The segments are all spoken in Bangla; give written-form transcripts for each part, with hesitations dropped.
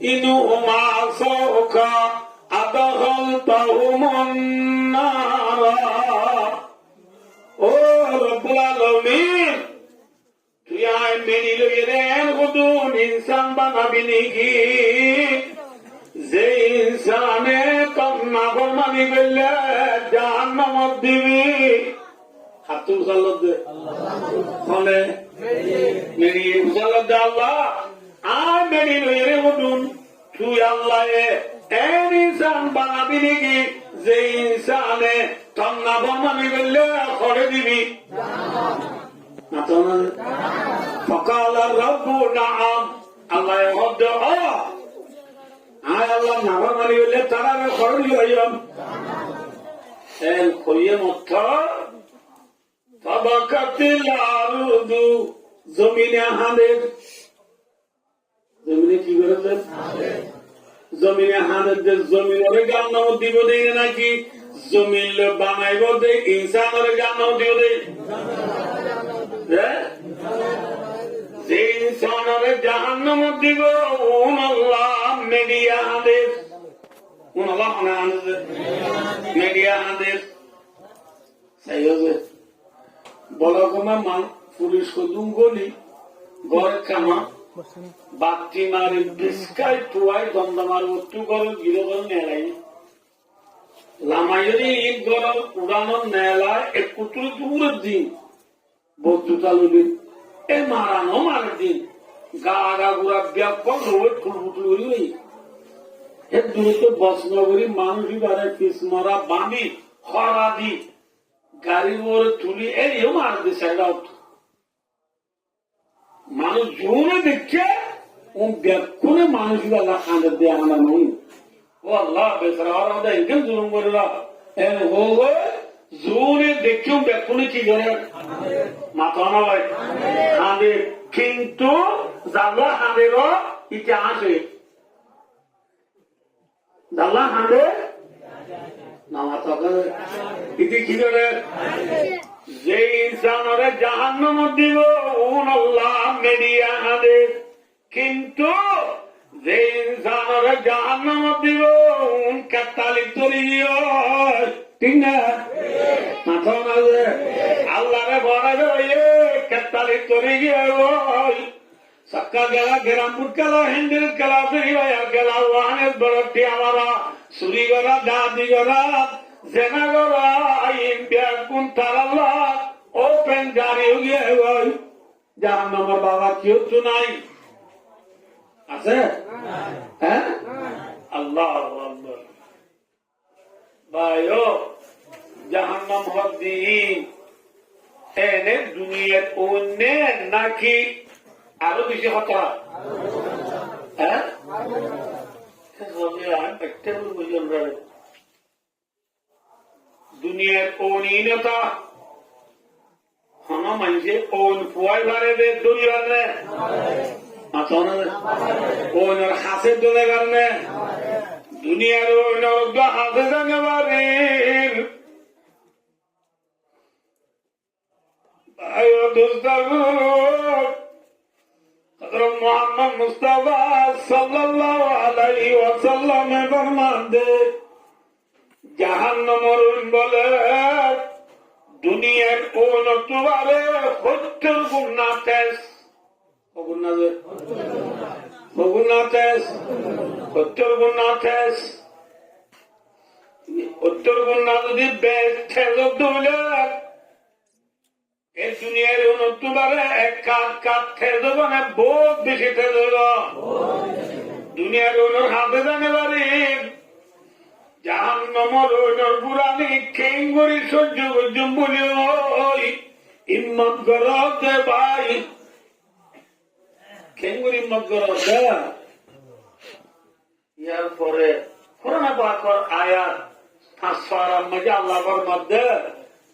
إنهما عصوك أدخلتهم النار ও রব্বুল আলামিন তুই আয় মেনে লইলেন হুদুন ইনসান বানাবি নাকি যে ইনসানে কন্যা ফরমানি করলে জাহান্নামত দিবি হাতুল সাল্লাত দে ফলে মেরি সাল্লাত দে আল্লাহ আয় মেনে লইরে হুদুন তুই আল্লাহ এন ইনসান বানাবি নাকি যে ইনসানে কন্যা ফরমানি করলে করে দিবি فقال الرب نعم الله يهد আয় আল্লাহ নাফরমানি করলে তারা খরচ হইলাম কইয়ে মত ফাবাকাতিল আরদু জমিনে হাদের জমিনে কি করেছেন জমিনে হাদের যে জমিনের গান্নাও দিব দেই নাকি জমিন বানাইব দে ইনসানের গান্নাও দিব দেই যে ইনসানের জাহান্নামত দিব উন আল্লাহ মেডিয়া হাদের উন আল্লাহ মেডিয়া হাদের সেই হবে বলা কমা মান পুলিশ কদুম গলি ঘর কামা বাতি মারি বিস্কাই টুয়াই দমদমার উত্তু গর গিরো গর নেলাই লামাইরি ঈদ গর উড়ানো নেলা এক কুতুর দূরের দিন বস্তুতা লুলি এ মারানো মারের দিন গা আগা গুড়া ব্যাপক রোড ফুলফুটুল করি ওই এর দূরে তো বসনগরী মানুষই বারে পিস মারা বাঁধি খরা দি গাড়ি ওর তুলি এও মার দিছে মানুষ জুনে দেখছে ও ব্যাকুনে মানুষই আল্লাহ খাঁদের দিয়ে আমরা নই ও আল্লাহ বেসরা আর আমাদের একদম জুলুম করে জোরে দেখেও ব্যাকুনে কি করে মাথা না ভাই হাঁদে কিন্তু জাল্লা হাঁদেরও ইতিহাস জাল্লা হাঁদে নামা ইতি কি করে যে ইনসানরে জাহান্নামত দিব উন আল্লাহ মেডিয়া হাঁদে কিন্তু যে ইনসানরে জাহান্নামত দিব উন কাতালি তরি ঠিক না মাথা না আল্লাহরে বড় কেতালি তরি সক্কা গেলা গেরামপুর গেলা হিন্দির গেলা গেলা ওয়ানের বড়টি আমারা সুরি গড়া দাদি গড়া জেনা গড়া ব্যাগুন তারাল্লা ওপেন জারি হয়ে যার নম্বর বাবা কেউ তো নাই আছে হ্যাঁ আল্লাহ ভাই জাহান্নাম হদ্দি এনে দুনিয়ার অন্য নাকি আরো বেশি হতা হ্যাঁ দুনিয়ার অনীনতা হন মানুষে ওন ফুয়াই বারে দে দুনিয়ার নে ওনার হাসের দোলে কারণে দুনিয়ার ওনার হাসে জানে বারে মোহাম্মদ মুস্তাফা সাল্লাল্লাহু আলাইহি ওয়াসাল্লামে ফরমান দে জাহান্নামের বলে দুনিয়ার কোন তুবারে 70 গুণা তেজ গুণা যে গুণা তেজ 70 গুণা তেজ 70 গুণা যদি বেশ তেজ দুলে এই দুনিয়ার উন্নতি বারে এক কাপ খেয়ে মানে বহুত বেশি খেয়ে দুনিয়ার উন্নর হাতে জানে পারি জাহান্নামের উন্নর পুরানি কেঙ্গরি সহ্য করছুম বলি ওই ইম্মত করতে ভাই কেঙ্গরি ইম্মত করতে ইয়ার পরে কোরআন পাকের আয়াত 5 মধ্যে আল্লাহর মধ্যে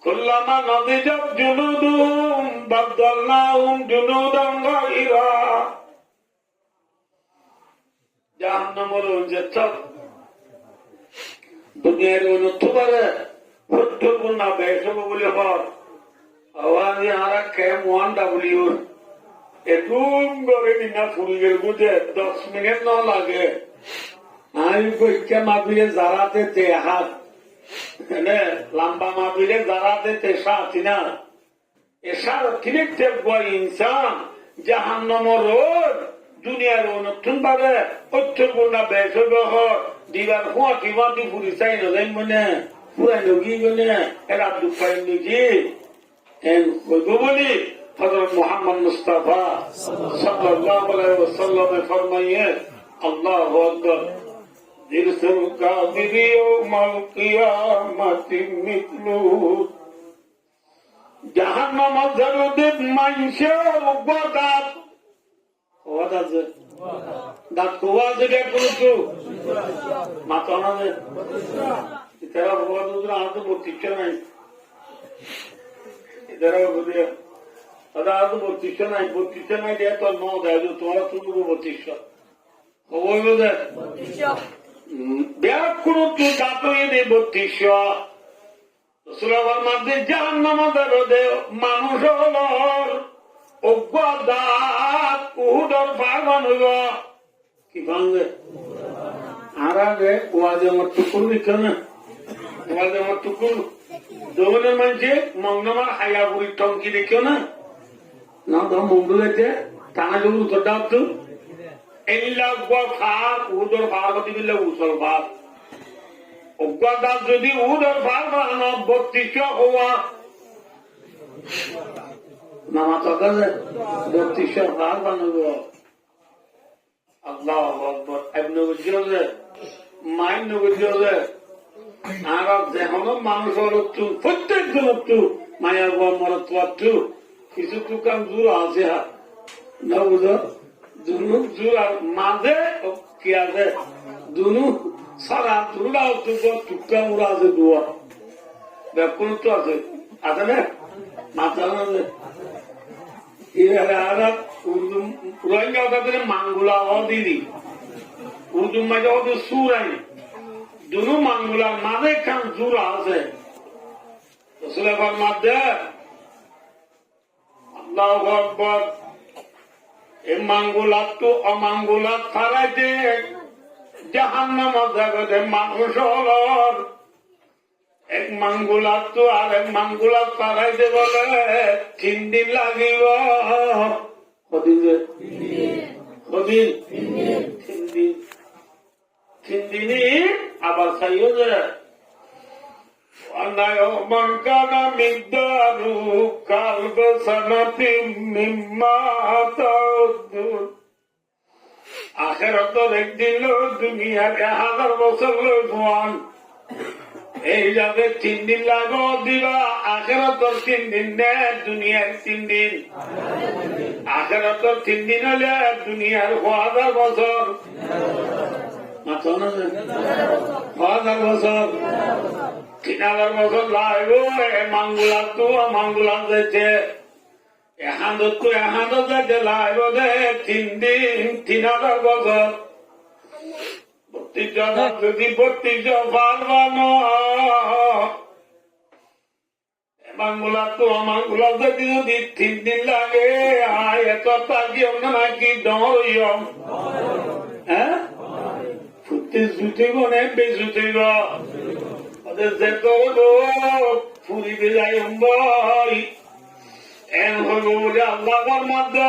কুল্লামা নাদিজাত জুলুদুহুম বাদদালনাহুম জুলুদান গায়রা জাহান্নামের যেসব দুনিয়ার উন্নতবারে প্রত্যেক না বেসব বলে হর আওয়াজ আরা কে মোহান ডাবলিউর এদুম করে নিনা ফুলগের বুঝে 10 মিনিট ন লাগে আমি পরীক্ষা মাপিলে যারাতে তে হাত লম্বা মাপিলে যারাতে তে সাথী না এসার ঠিক ইনসান জাহান্নামের রোড দুনিয়ার নতুন ভাবে অত্যপূর্ণ বেশ দিবার হুয়া কিবা দি ফুরি চাই নাযাই মানে ফুরাই লগি গলে এরা দুপাই লগি বলি হযরত মুহাম্মদ মুস্তাফা সাল্লাল্লাহু আলাইহি ওয়াসাল্লাম ফরমাইয়ে আল্লাহু আকবার দিরসুল কাবিরি ইয়াউমাল কিয়ামাতি মিথলু জাহান্নামের জরুদে মাইনসে উগদাত ওয়াদাজে দাঁত কোয়াজে কে করছো মাথা না দে তেরা বড় দুধ আজ বত্রিশ নাই তেরা বুঝে দাদা আজ বত্রিশ নাই দিয়ে তোর ন দেয় তোমার তুমি 32 খবর দে ব্যাগ কোনো তুই দাঁত এনে 32 সুরাবার মধ্যে জাহান্নামের রোদে মানুষ হলো অজ্ঞাত উহুদর পাগল হইব কি ভাঙবে আর আগে ওয়াজে আমার টুকুর দিচ্ছে না ওয়াজে আমার টুকুর দোকানের মানুষে মংনমার হাইয়া বুড়ি টঙ্কি দেখিও না না তো মঙ্গলেতে টানা যদি উত্তর দাও তো এই লাগবা ফার উহুদর ফার গতি দিলে উসল ফার অজ্ঞাত যদি উহুদর ফার বানানো 32 হওয়া মামা তখন 32 ফার বানাবো আল্লাহ আকবার এমনি বুঝিয়ে মাইন বুঝিয়ে আর যেমন মানুষ হলু প্রত্যেকজন একটু মায়ার মরত্ব একটু কিছু টুকান জোর আছে না বুঝো দুনু জোর আর মাঝে কি আছে দুনু সারা দুরা টুকা মুড়া আছে দুয়া ব্যাকুল তো আছে আছে না মাথা আছে আর উর্দু রোহিঙ্গা ওদের মাঙ্গুলা দিদি উর্দু মাঝে ওদের সুর আই দুনু মাঙ্গুলার মাঝে খান জোর আছে রসুলের মধ্যে আল্লাহু আকবার এই মাঙ্গুলার তো অমাঙ্গুলার ছাড়াইতে জাহান্নামের জগতে মানুষ হল এক মাঙ্গুলার তো আর এক মাঙ্গুলার ছাড়াইতে বলে 3 দিন লাগিব তিন দিনই আবার চাইও যে মন কানা মিদারু কালব সনাতি মিম্মা আখেরাতের একদিন দুনিয়ার 1000 বছর লোক এই যাবে 3 দিন লাগো দিবা আখেরাতের 3 দিন নে দুনিয়ার 3 দিন আখেরাতের 3 দিন হলে দুনিয়ার 1000 বছর 1000 বছর 3000 বছর লাগবে মাঙ্গুলা তো মাঙ্গুলা যেতে এহান যেতে লাগবে 3 দিন 3000 বছর 32 জন যদি 32 পারবানো মাঙ্গুলা তো মাঙ্গুলা যেতে যদি 3 দিন লাগে আয় এত তাকিও নাকি ডরিও হ্যাঁ ফুটে জুতেইব না বেজুতেইব ওদের যেত ফুরিতে যাই ভাই এন হইব বলে আল্লাহর মধ্যে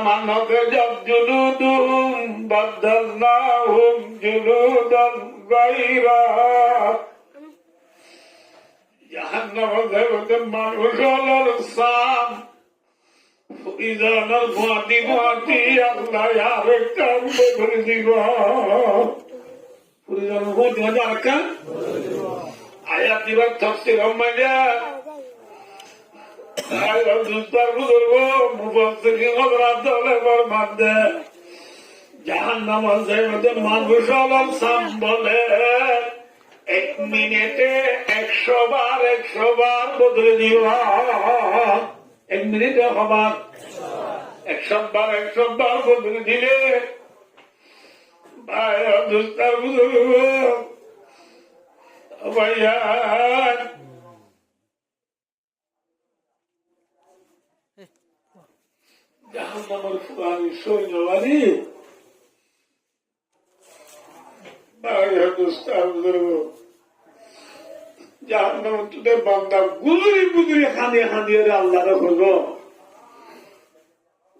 মানবে জব জুলুদুম বাদদালনাহুম জুলুদান গায়রা জাহান্নামের জগতে মানুষ হল সাম ইজানার ঘাটি ঘাটি আল্লাহ আরেক কাম করে দিব পুরিজান ঘাটি ঘাটি আরেক আয়াত দিবার তফসির হম্মাইয়া জাহান্নামের জগতে মানুষ হল সাম বলে 1 মিনিটে 100 বার বদলে দিবা 1 মিনিটে হবার 100 বার বদলে দিলে ভাইয়া জাহান্নামের পুরানি সৈন্যবাণী জাহান্নাম তোদের বান্দা গুজরি গুজরি হানিয়ে হানিয়ে আল্লাহরে হইব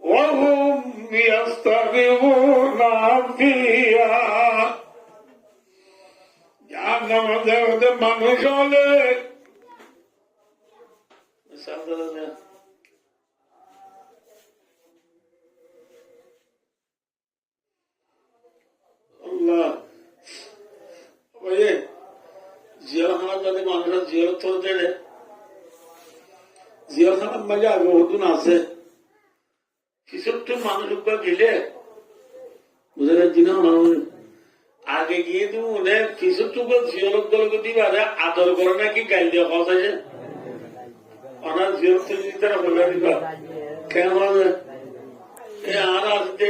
وهم يستغفرون فيها জাহান্নামের মধ্যে মানুষ হলে আল্লাহ জিয়াখানার যদি মানুষের জিয়ারত দেয় জিয়াখানার মাঝে আগে হতুন আছে কিছু মানুষ গেলে বুঝে যাচ্ছি না আগে গিয়ে তুমি মনে কিছু জিয়রত দল দিবারে আদর করে নাকি গাইল দেওয়া কথা আছে ওনার জিয়রত যদি তারা বলে দিবা কেমন আছে আর আসতে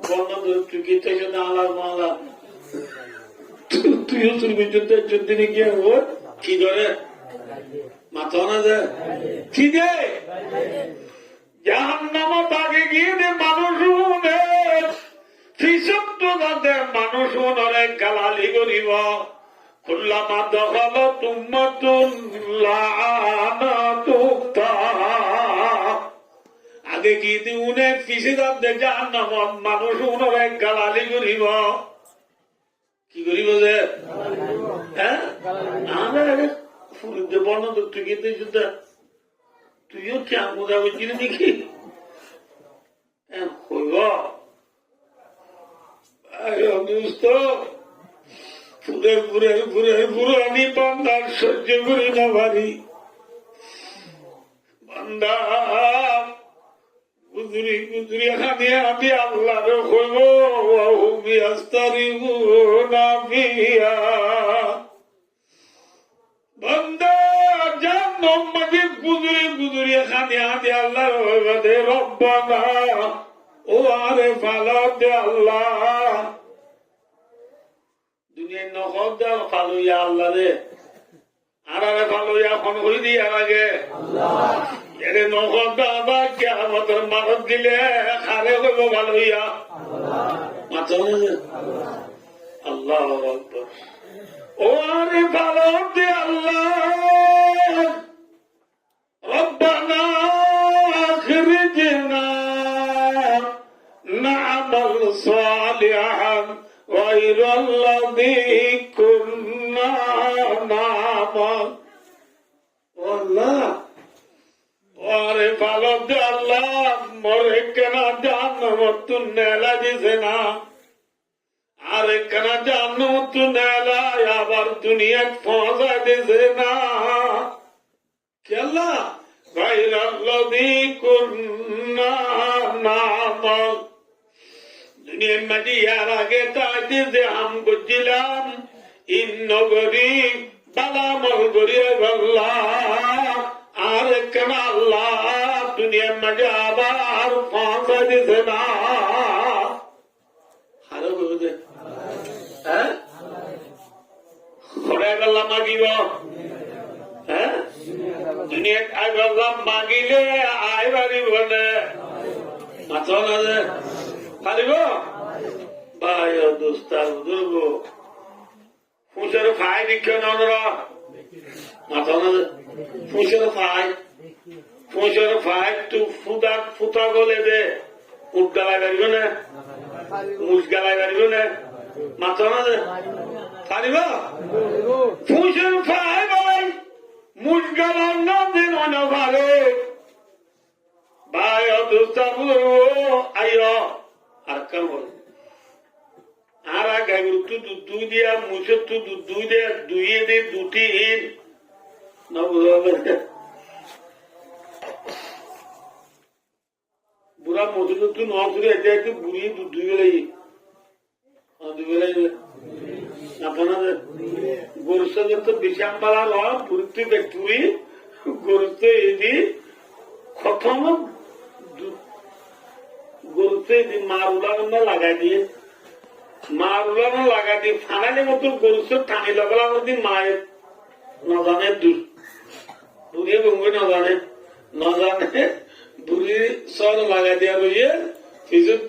বন্ধ চুকিতে আলাপ মালা তুইও চলবি যুদ্ধ দিনে গিয়ে কি ধরে মাথা না যায় কি দে জাহান্নামত আগে গিয়ে দে মানুষ মানুষ মনে গালালি করিব কুল্লামা দখল তুম্মাতুন লাআনাতুকা আগে গিয়ে দে উনে পিছে দে জাহান্নামত মানুষ মনে গালালি করিব কি করিব যে হ্যাঁ আমাদের ফুরিতে বর্ণ তুই কিন্তু তুইও কি আমোদা হয়েছিল নাকি হইব ফুরে ফুরে ফুরে ফুরানি বান্দার সহ্য করি না ভারি বান্দা গুজরি গুজরি হানি আমি আল্লাহর হইব না বিয়া বান্দা মোহাম্মদী গুজরি গুজরি খানি হাতি আল্লাহ দে রব্বানা ও আরে ফালা দে আল্লাহ দুনিয়ায় নকল দে ফালুইয়া আল্লাহ দে আর আরে ফালুইয়া ফোন করে দিয়ে আগে এরে নকল দে আবার কে আমাদের মারত দিলে খারে করবো ফালুইয়া মাথা আল্লাহ ও আরে ফালা দে আল্লাহ ربنا اخرجنا نعمل صالحا غير الذي كنا نعمل والله ওরে ভালো দে আল্লাহ মরে কেনা জাহান্নাম তু নেলা দিছে না আর কেনা জাহান্নাম তু নেলা আবার দুনিয়ায় পৌঁছা দিছে না কেলা দুনিয়ার মাঝে ইয়ার আগে তাইতে যে আম করছিলাম ইন্নগরী বালামল গড়িয়ে গল্লাম আর কেন আল্লাহ দুনিয়ার মাঝে আবার পৌঁছা দিছে না আরো বুঝে হ্যাঁ খড়াই গল্লা মাগিব হ্যাঁ দুনিয়াত আইবাল্লাম মাগিলে আই পারিব না মাথা না যে পারিব ভাই দোস্তার দুর্গ ফুসের ফাই দিক্ষ নরা মাথা না যে ফুসের ফাই তু ফুটা গলে দে উঠ গালাই পারিব না মুখ গালাই পারিব না মাথা না যে পারিব ফুসের ফাই ভাই মুসগালার নাম দিন অনভারে ভাই অদুস্তা আইয় আর কাম বলে আর গাইগুলো তু দুই দিয়া মুসের তু দুই দিয়ে দুইয়ে দে দুটি ইন না বুঝা বুড়া মধুর তু নজরে এটা একটু বুড়ি দুই বেলাই দুই বেলাই আপনাদের গরুর সঙ্গে তো বিষাম্বালা লয় পুরীতে ব্যক্তি গরুতে এদি প্রথম গরুতে এদি মার উলানো লাগাই দিয়ে ফানালে মতো গরুতে টানি লাগালাম মায়ের নজানে দূরে বঙ্গে নজানে বুড়ি সর লাগাই দিয়া রইয়ে ফিজুর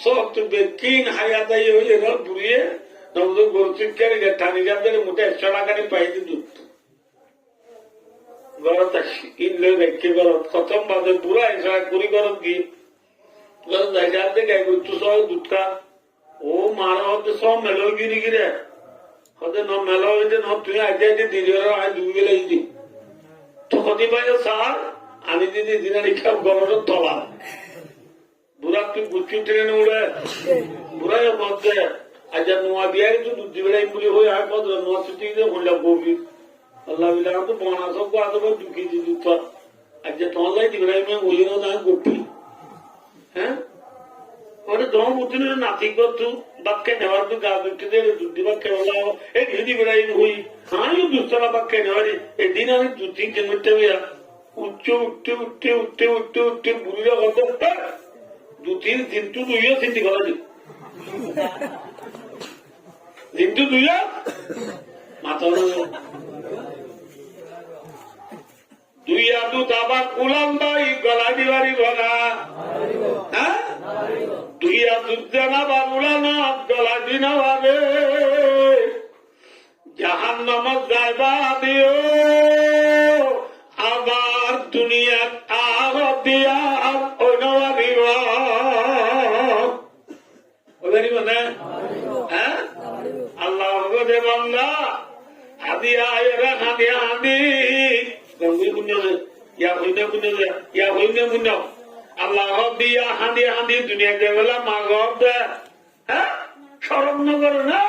সব তো বেকিন হায়াতাই হইয়ে না বুড়িয়ে নবদ গরু চিৎকারি ঠানি যাদের মোটে 100 টাকা পাইতে দুধ গরত ইনলে রেখে গরত প্রথম বাজে বুড়া এসা কুড়ি গরত গিয়ে গরত যাইতে গাই গরু সব দুধটা ও মারা হতে সব মেলো গিরি গিরে হতে ন মেলো হইতে ন তুই আগে দিদি আজ 2 বেলা দিদি তো কতি পাইলে স্যার আমি দিদি দিনা রিক্ষা গরমের তলা বুড়া তুই গুচ্ছু ট্রেনে উড়ে বুড়াই মধ্যে আজ নোয়া বিয়ারি তো দুধ বেড়াই বলে হয়ে আর কত নোয়া ছুটি হইলাম গভীর আল্লাহ বিলা তো বনা সব আদব দুঃখী দিদি তো আজ তোমার লাই দিবেড়াই মেয়ে বলি না গোপী হ্যাঁ ওরে দম উঠিল নাতি করতু বাক্যে নেওয়ার তো গা দুঃখে দিয়ে দুধ দিবা কেবলা এই দিদি বেড়াই হই হ্যাঁ দুস্তলা বাক্যে নেওয়ারি এদিন আমি 2-3 কিলোমিটার উঠতে উঠতে উঠতে উঠতে উঠতে উঠতে বুড়িরা কত 2-3 দিন তো দুইও চিন্তি করা যায় দিন তো দুইও মাথা দুই আদু দাবা কুলাম বাই গলা দিবারি গলা হ্যাঁ দুই আদু জানা বা উড়ানো গলা দিনা ভাবে জাহান নামত যাইবা দিও আবার দুনিয়াত আর দিয়া অনবা দিব ওদারিব না হ্যাঁ আল্লাহ ভগতে বান্দা হাদিয়া এরা হাদিয়া হাদি গঙ্গি পুণ্য ইয়া হইনে পুণ্য ইয়া হইনে পুণ্য আল্লাহ দিয়া হাদি হাদি দুনিয়া দেবেলা মা গব দে হ্যাঁ সরম নগর না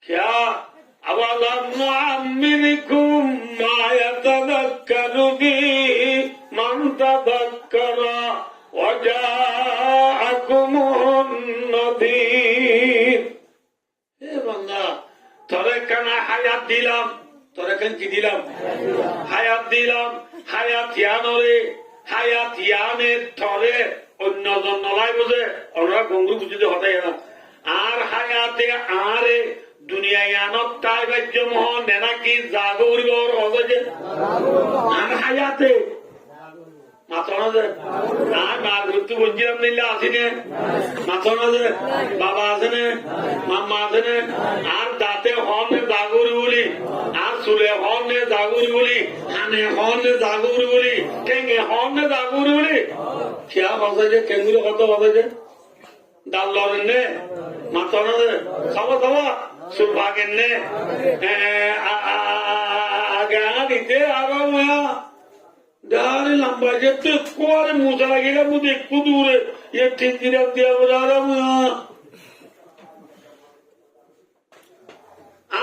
क्या अवलम नुअम्मिरकुम मा यतदक्करु बिहि मन तदक्करा व जाअकुमुन नदीर हे बंदा तोरे काना हायात दिलाम तोरे कान की दिलाम हायात दिलाम हायात यानरे हायात याने तोरे অন্যজন নলাই বুঝে ওরা গঙ্গু বুঝিতে হতাই না আর হায়াতে আরে দুনিয়ায় আনত তাই বাজ্য মোহন নেনাকি জাগরিবর অবজে আর হায়াতে মাথনা যে আর মার ঘুরতে বুঝছিলাম নিলে আসিনে মাথনা যে বাবা আসেনে মাম্মা আসেনে আর দাঁতে হন জাগরি বলি আর চুলে হন জাগরি বলি হানে হন জাগরি বলি ঠেঙে হন জাগরি বলি খেয়া বাজে যে কেঙ্গুলো কত বাজে যে ডাল লড়েন নে মাথনা যে খাবো খাবো সুরভাগেন নে আগে দিতে আগা ডালে লম্বা যেতে কোয়ারে মুসা লাগিলে মুঝে একটু দূরে ये ठीक दिया दिया बजा रहा हूँ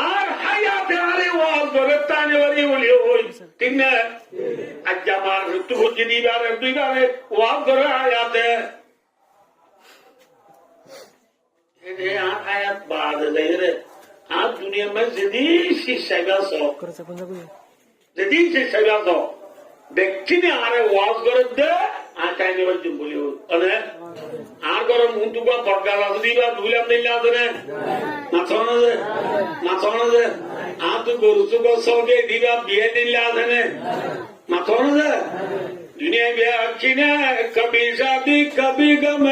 আর হায়াতে আরে ওয়াজ করে তানে বাড়ি বলি ওই ঠিক না আজ আমার একটু বুঝি দিবারে দুইবারে ওয়াজ করে হায়াতে ये आयत बाद है आज दुनिया में जदीद शिक्षा सो जदीद शिक्षा सो व्यक्ति ने आरे वास करे दे आटाइने बच्चे बोली अरे आर करे मुंतु का पक्का रास्ती का दूल्हा मिलना दे ना दे आ तो गुरुसु को सो के दीवा बिये मिलना दे ना दे दुनिया में अखिने कभी शादी कभी गम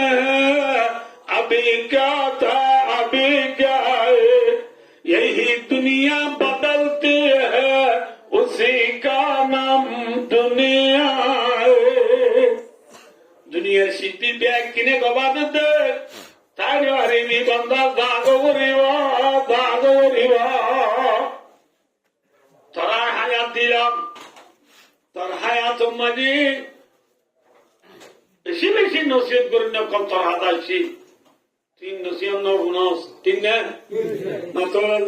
अभी क्या था अभी क्या है यही दुनिया बदलती है उसी का नाम दुनिया है दुनिया सीधी बैग किने गवा दे तारे हरी भी बंदा दागो रिवा तोरा हायात दिलाम तोर हायात मजी बेशी बेशी नसीहत करें कम तोर हादाशी 3 नसीहत न गुनास 3 ने मतलब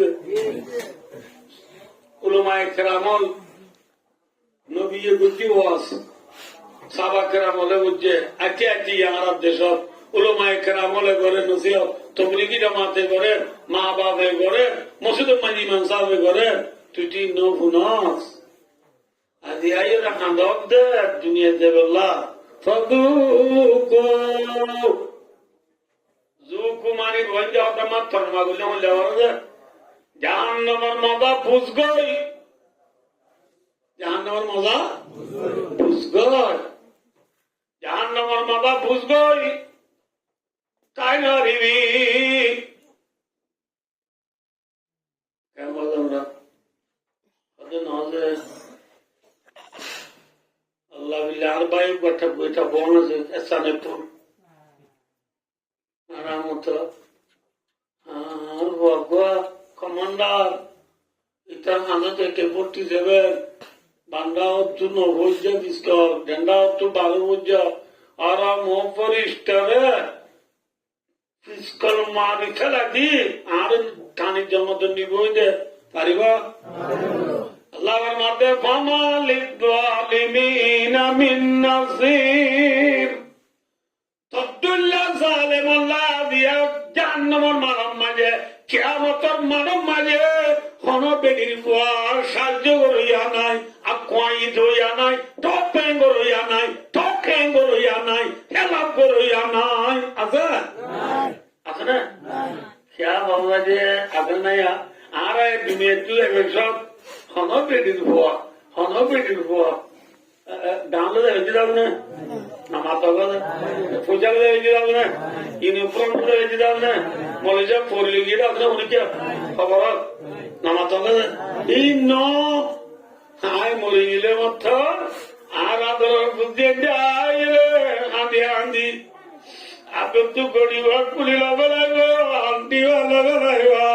उलमाए करामल नबी बुद्धि वास साबा करामले बुझे अच्छे अच्छी यार देश उलमाए करामले करे नसीहत तबलीगी जमाते करे माँ बापे करे मस्जिद मजी मंसाबे करे तुझी न गुनास आदि आये रखना दे दुनिया देवल्ला फदुको জুকুমারি গঞ্জ হতামাত ফরমাগুলো লেওয়ারে জাহান্নামের মজা ফুসগই জাহান্নামের মজা ফুসগই জাহান্নামের মাথা বুঝবই তাই না রিবি কেমন আমরা আল্লাহ আর বায়ু বইটা বন আছে স্থানে পুর কমান্ডার ইতার হাতে কে ভর্তি দেবেন বান্দা হচ্ছে নবজ্জা বিস্কর ডেন্ডা হচ্ছে 12 বজ্জা আর মোহরিস্টারে ফিসকল মারি খেলা দি আর টানির জমত নিবই দে পারিবা আল্লাহর মাঝে ফামালিদ্দালিমিনা মিন নাসির তদ্দুল্লাহ জালেমাল্লাহ দিয়া জাহান্নামের মানব মাঝে কিয়ামতের মানব মাঝে কোন বেদির বুয়ার সাহায্য করিয়া নাই আকুয়াই ধইয়া নাই টপেং করিয়া নাই টকেং করিয়া নাই হেলাপ করিয়া নাই আছে আছে না কিয়া বাবা যে আছে না আর দুনিয়া তুই সব হন বেদির বুয়া ডাউনলো হয়েছে যাবে না নামাজ পূজা হয়েছে যাবে না ইউনিফর্ম হয়েছে যাবে না মলেজা পড়লে গিয়ে আপনার উনিকে খবর নামাজ এই ন হায় মরে গেলে মত আর আদর বুঝে হাঁদি হাঁদি আপনি তো গরিব পুলি লগে লাগবে আন্টিও লগে লাগবে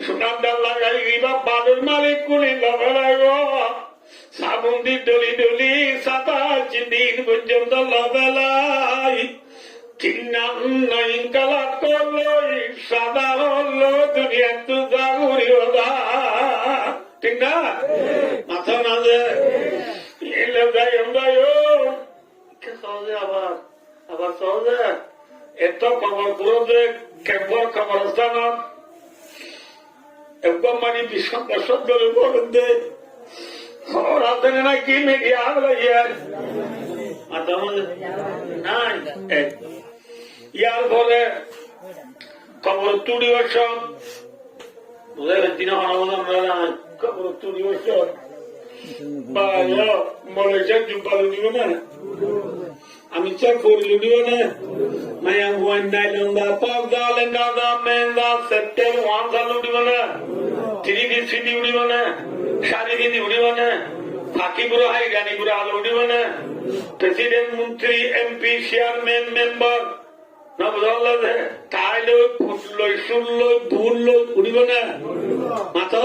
সোনার লাগাই দিবা বাদের মালিক কুলি লগে লাগবে সাবুন দি ডলি ডলি সাতা চিন্দিন পর্যন্ত লবেলাই কালা করলো সাদা হলো দুনিয়া তু জাগুরি ওদা ঠিক না মাথা না যে সহজে আবার সহজে এত খবর পুরো যে কেবল খবরস্থান একদম মানে বিশ্ব বছর ধরে বলেন দে খবর আছে নাকি মিডিয়া ইয়ার ফলে খবর তুড়ি বছর দিন খবর তুড়ি বছর মালয়েশিয়ার জুব্বালু দিব না আমি চেক করলি দিব না মায়া ওয়ান নাইলন্দা পাঁচ দালেন্দা মেন্দা সেপ্টেম্বর ওয়ান সাল উঠিব না 3D সিটি উঠিব না 4 দিন উঠিব না ফাঁকিপুরো হাই গানিপুরো আলো উঠিব না প্রেসিডেন্ট মন্ত্রী এমপি চেয়ারম্যান মেম্বার না বুঝল তাই লৈ ফুট লৈ চুল লৈ ভুল লৈ উঠিব না মাথা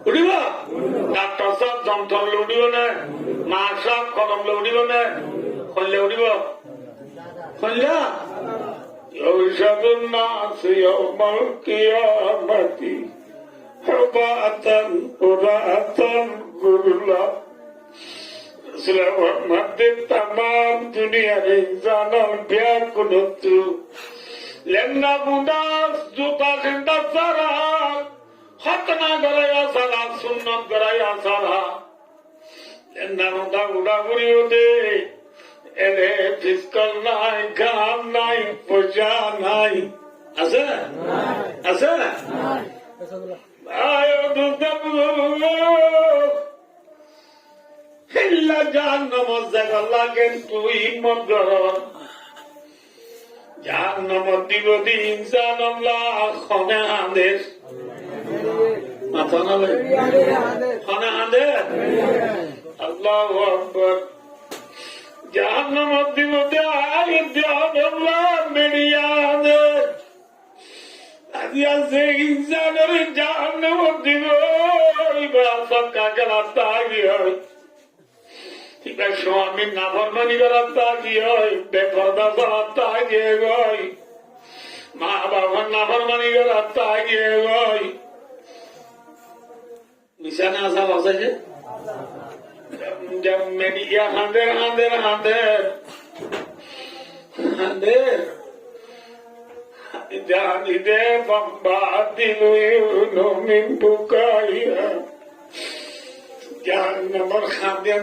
উঠিব ডাক্তার সাহেব যন্ত্র লৈ উঠিব না মা সাহেব কলম লৈ উঠিব না কল্লে উঠিব কল্লা الناس يوم القيامة حباة قراة غرلا तमाम दुनिया इंसान व्याकुलतु लेना मुंडास जूता सिंदा सारा खतना कराया सारा सुन्नत कराया सारा लेना मुंडा उड़ा गुरी होते এনে ফিসকল নাই গান নাই পূজা নাই আছে আছে জাহান্নামের জায়গা লাগেন তুই মগর জাহান্নামের দিব ইনসান খনে আদেশ মাথা না খনে আদেশ আল্লাহু আকবার জাহান্নামের দিবতে আগে জাহান্নাম মেরিয়াদে আজিয়া সে ইনসানের জাহান্নামের দিব ইবা সক্কা গলাতা কি হয় ঠিক স্বামী নাফরমানি গলাতা কি হয় বেপরদা গলাতা কি হয় মা বাবার নাফরমানি গলাতা কি হয় নিশানা আসা বসে जब मेडिया हांदेर हांदेर हांदेर हांदेर जानी दे बम्बा दिलु मिन बुकाया जान नंबर खांदेर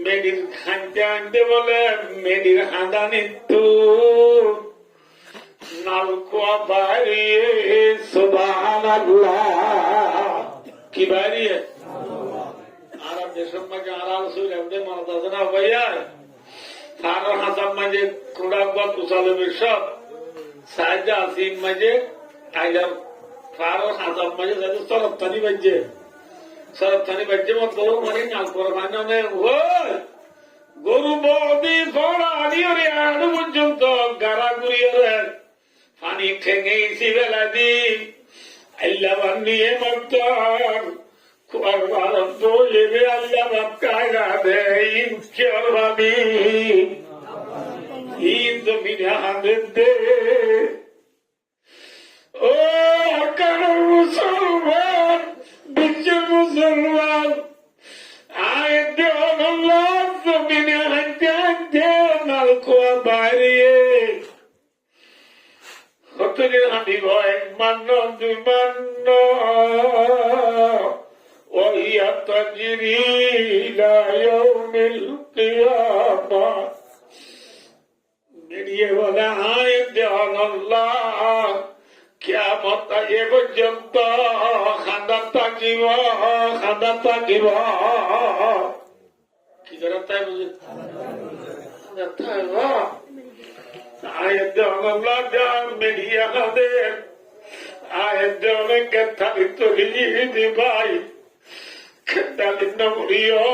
मेडिर खांदेर दे बोले मेडिर हांदानी तू नालकुआ बारी सुभान अल्लाह की बारी है देशम में आराम से मारता था ना भैया আরো হাসান মাঝে কুড়াবাদ উসালমের সব সাহায্য আসিম মাঝে আইলাম ফারো হাসান মাঝে যাতে সরবথানি বাজ্যে মত মানে নাল করে মানে গরু বদি ফড়া আনিওরে আনু পর্যন্ত গাড়া গুড়িয়ে পানি ঠেঙেছি বেলা দিন আল্লাহ বানিয়ে মারতাম কুয়ার ভারত বলে আল্লাহ বাপ কায়রা দেয় কেয়ার ভাবি ঈদ মিনা হামেদ দে ও কারণ মুসলমান বিশ্বের মুসলমান আয় দেওয়ান আল্লাহ জমিনে হাঁটতে হাঁটতে নালকুয়া বাইরে কতদিন হাঁটিব এক মান্য দুই মান্য ওইয়া তাজরি ইলা ইয়াউমিল কিয়ামা বেরিয়ে বলে আয় দেওয়ান আল্লাহ কিয়ামত এ পর্যন্ত খান্দা থাকিব কি করে তাই বুঝে আয়াত আল্লাহ জান মিডিয়া কাদের আয়াত অনেকে থাকি তরি দি ভাই খেতালি নমরিও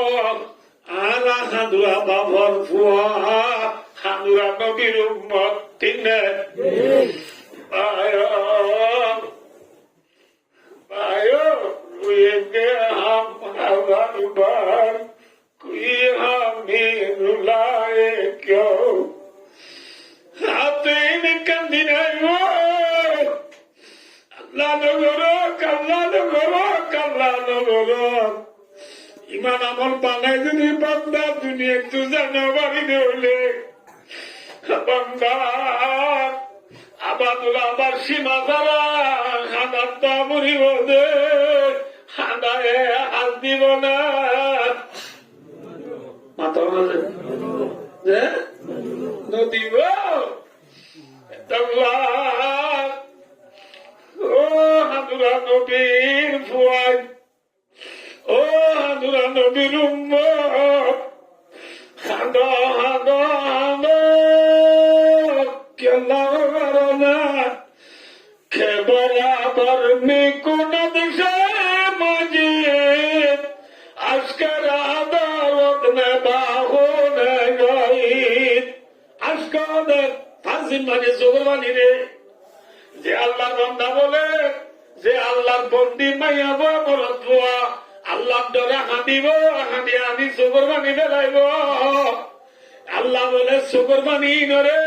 আলা হাদুরা বাবর ফুয়া হাদুরা নবীর উম্মত তিনে আয় রুয়ে হাম হাবার কুই হামি রুলায়ে কেউ হাতেন কান্দিন আল্লাহ ইমান আমল বানাই যদি বান্দা দুনিয়া তু জানা বাড়ি হইলে বান্দা আবাদুল আবার সীমা দ্বারা খানার দামুরি বোধে খানায় হাত দিব না মাথা যে নদীব ও হাদুরা নবীর ফুয়াই ও হাদুরা নবীর উম্মত হাদ হাদ হাদ কেলা কে বরাবর মে কোন দিশা মাঝে আজকার আদালত মে বাহো নে গাইত আজকাদের ফাঁসিন মানে জোরবানি রে যে আল্লাহর বান্দা বলে যে আল্লাহর বন্দি মাইয়া বরত বুয়া আল্লাহর ডরে হাঁদিব হাঁদি আনি জোরবানি বেলাইব আল্লাহ বলে জোরবানি নরে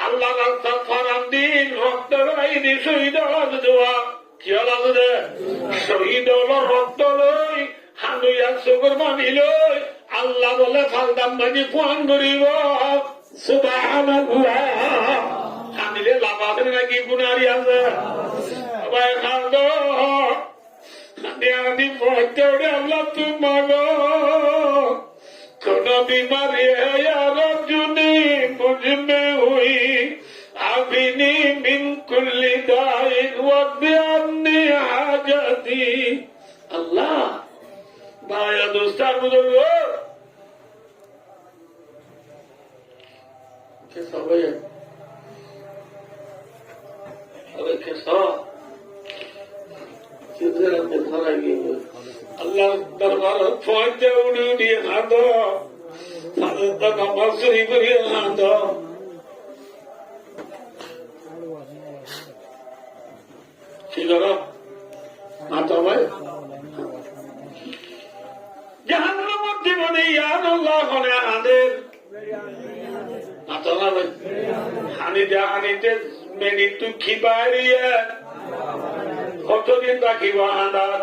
আল্লাহ রাস্তা ফারান দিন রক্ত বেলাইনি শহীদ দোয়া কি হল রে শহীদ হল রক্ত লই হানুয়া জোরবানি লই আল্লাহ বলে ফালদাম মানি ফোন করিব সুবহানাল্লাহ হানিলে লাভাবেন নাকি গুনারি আছে সবাই খান্দ হানি মরতে ওরে আল্লাহ তোমার কোন বিমারি রজনী মুঝমে হুই আবিনি মিন কুল্লি দাইন ওয়াবিআন্নি হাজাতি আল্লাহ ভাই দোস্তার বুঝল সবাই আল্লাহ দরবার পৌঁছে উড়ি উড়িয়ে হাঁদ নামাজ শরীফ করিয়ে হাঁদ কি কর হাঁত ভাই জাহান্নামের মধ্যে বলে ইয়ার আল্লাহ হলে হাঁদের হানিতে মেনি দুঃখী বাড়িয়ে কতদিন রাখিব হাঁদার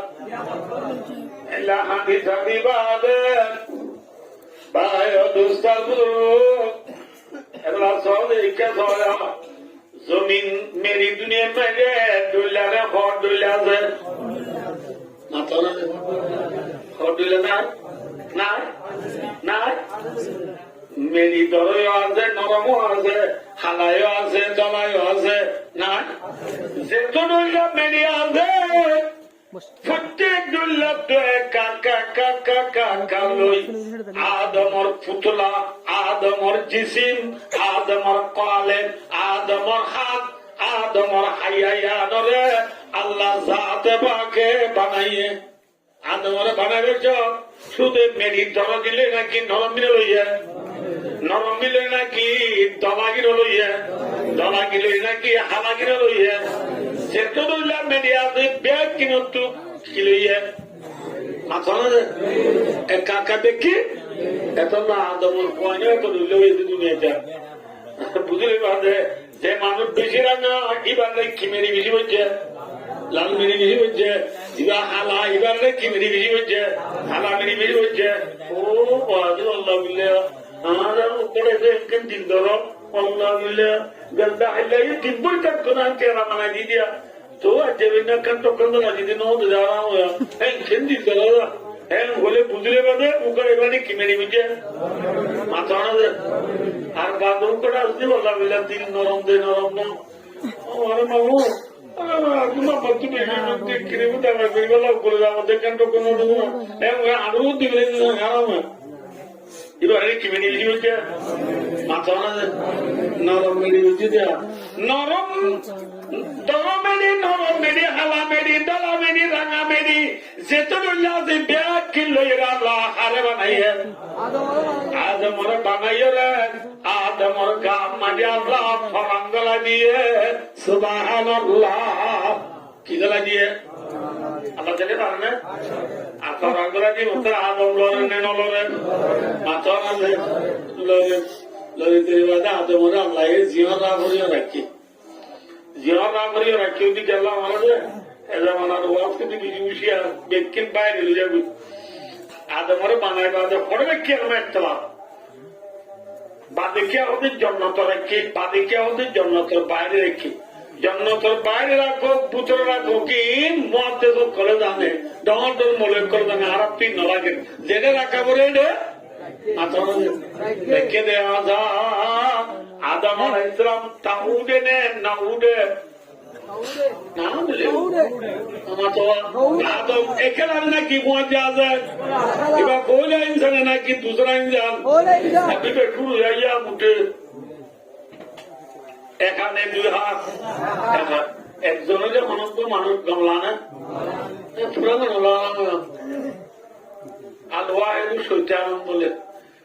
এলা হানি থাকি বাদে ভাই দুস্তার এলা সহজে জমিন মেরি দুনিয়া মেরে দৈলারে হর দৈলা আছে হর দৈলা নাই নাই নাই মেরি দরও আছে নরমও আছে হালাইও আছে দলাইও আছে না যেহেতু মেরি আছে প্রত্যেক লই আদমর পুতলা, আদমর জিসিম, আদমর কালেম, আদমর হাত, আদমর হাইয়ানরে আল্লাহ জাতে পাকে বানাইয়ে আদমরে বানাবে। শুধু মেরি ধর দিলে নাকি নরম মিলে লইয়া, নরম মিলে নাকি দলাগিরে লইয়া, দলাগিলে নাকি হালাগিরে লইয়া, সেটা লইলা মেরিয়া ব্যাগ কিনতু কি লইয়া মাথা কাকা দেখি এত না আদমর পয়না এত লইলে দুনিয়াটা বুঝলে বাদে যে মানুষ বেশি রান্না এবার কি মেরি বেশি বলছে, লাল মেরি বেশি বলছে, এবার হালা এবার কি মেরি বেশি বলছে, হালা মেরি বেশি বলছে। ও আল্লাহ মিলে আমার উপরে দিন ধরো আল্লাহ মিলে গলদা হাইলে দিন বই থাকতো না কেরা মানা দিয়ে দিয়া তো যাবে না কেন তখন তো না যদি নদ যাওয়া হ্যাঁ কেন দিন ধরো হ্যাঁ বলে বুঝলে বাদে মুখে এবারে কি মেরি বুঝে মাথা আর বাদম করে আসতে আল্লাহ মিলে দিন নরম দে নরম না আমার মামু আরো দিবে এবার কি মেরি বেশি বলছে মাথা নরম মেরি বলছে নরম দরম মেরি, নরম মেরি, হালা মেরি, দলা মেরি, রাঙা মেরি যেত ব্যাগ কিনলো এরা আল্লাহ হারে বানাইয়ে আদমরে বানাইয়ে রে আদমর গাম মাঝে আল্লাহ ফরাঙ্গলা দিয়ে সুবহানাল্লাহ কি গলা দিয়ে আল্লাহ জানে পারে না আপনার রঙ্গলা দিয়ে উত্তর আদম লড়েন নলরেন মাথা লড়িতে আদমরে আল্লাহ জীবন লাভ করিয়া রাখি, জীবন লাভ করিয়া রাখি যদি গেলাম আমাদের এজামানার ওয়াজ কিন্তু বিজি বসিয়া বেকিন বাইরে হয়ে যাবে আদমরে বানাই বাদে পড়বে কি আমার একটা লাভ বাদিকে আমাদের জন্নত রাখি, বাদিকে আমাদের জন্নতের বাইরে রেখি, জন্নতের বাইরে রাখো পুত্র রাখো কি মতে তো করে জানে ডর মলে করে জানে আর আপনি ন লাগে যেটা রাখা বলে রেখে দেওয়া যা আদম ইসলাম তা উঠে নে না উঠে আদম এখানে নাকি পৌঁছে যায় এবার কোন ইনসানে নাকি দুসরা ইনসান শুরু যাইয়া উঠে এখানে দুই হাত একজনের যে অনন্ত মানুষ গামলা না আলোয়া শৈতান বলে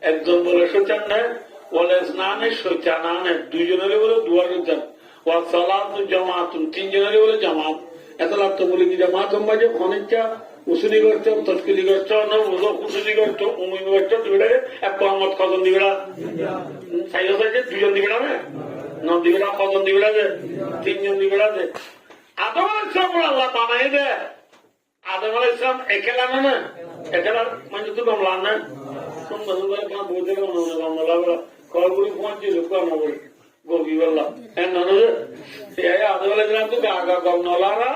একজন বলে শৈতান নেই বলে স্নানে শৈতান আনে দুইজনের বলে দুয়ার যান ওয়া সালাত জামাতুন তিনজনের বলে জামাত এত লাগতো বলে কি জামাত বাজে অনেকটা উসুলি করতো তসকিলি করতো না উসুলি করতো উমি করতো দুইটা এক কমত কজন দিবেড়া সাইজ সাইজে দুজন দিবেড়া না ন দিবেড়া কজন দিবেড়া যে তিনজন দিবেড়া যে আদম আলাইহিস আল্লাহ বানাই দে আদম আলাইহিস একেলা না একেলা মানে তো গামলা না কোন বন্ধুরা কেন বলতে না গামলা কলগুলি পৌঁছে লোক না বলে গোবি বললাম হ্যাঁ আদম আলাইহিস তো আগা গমনলারা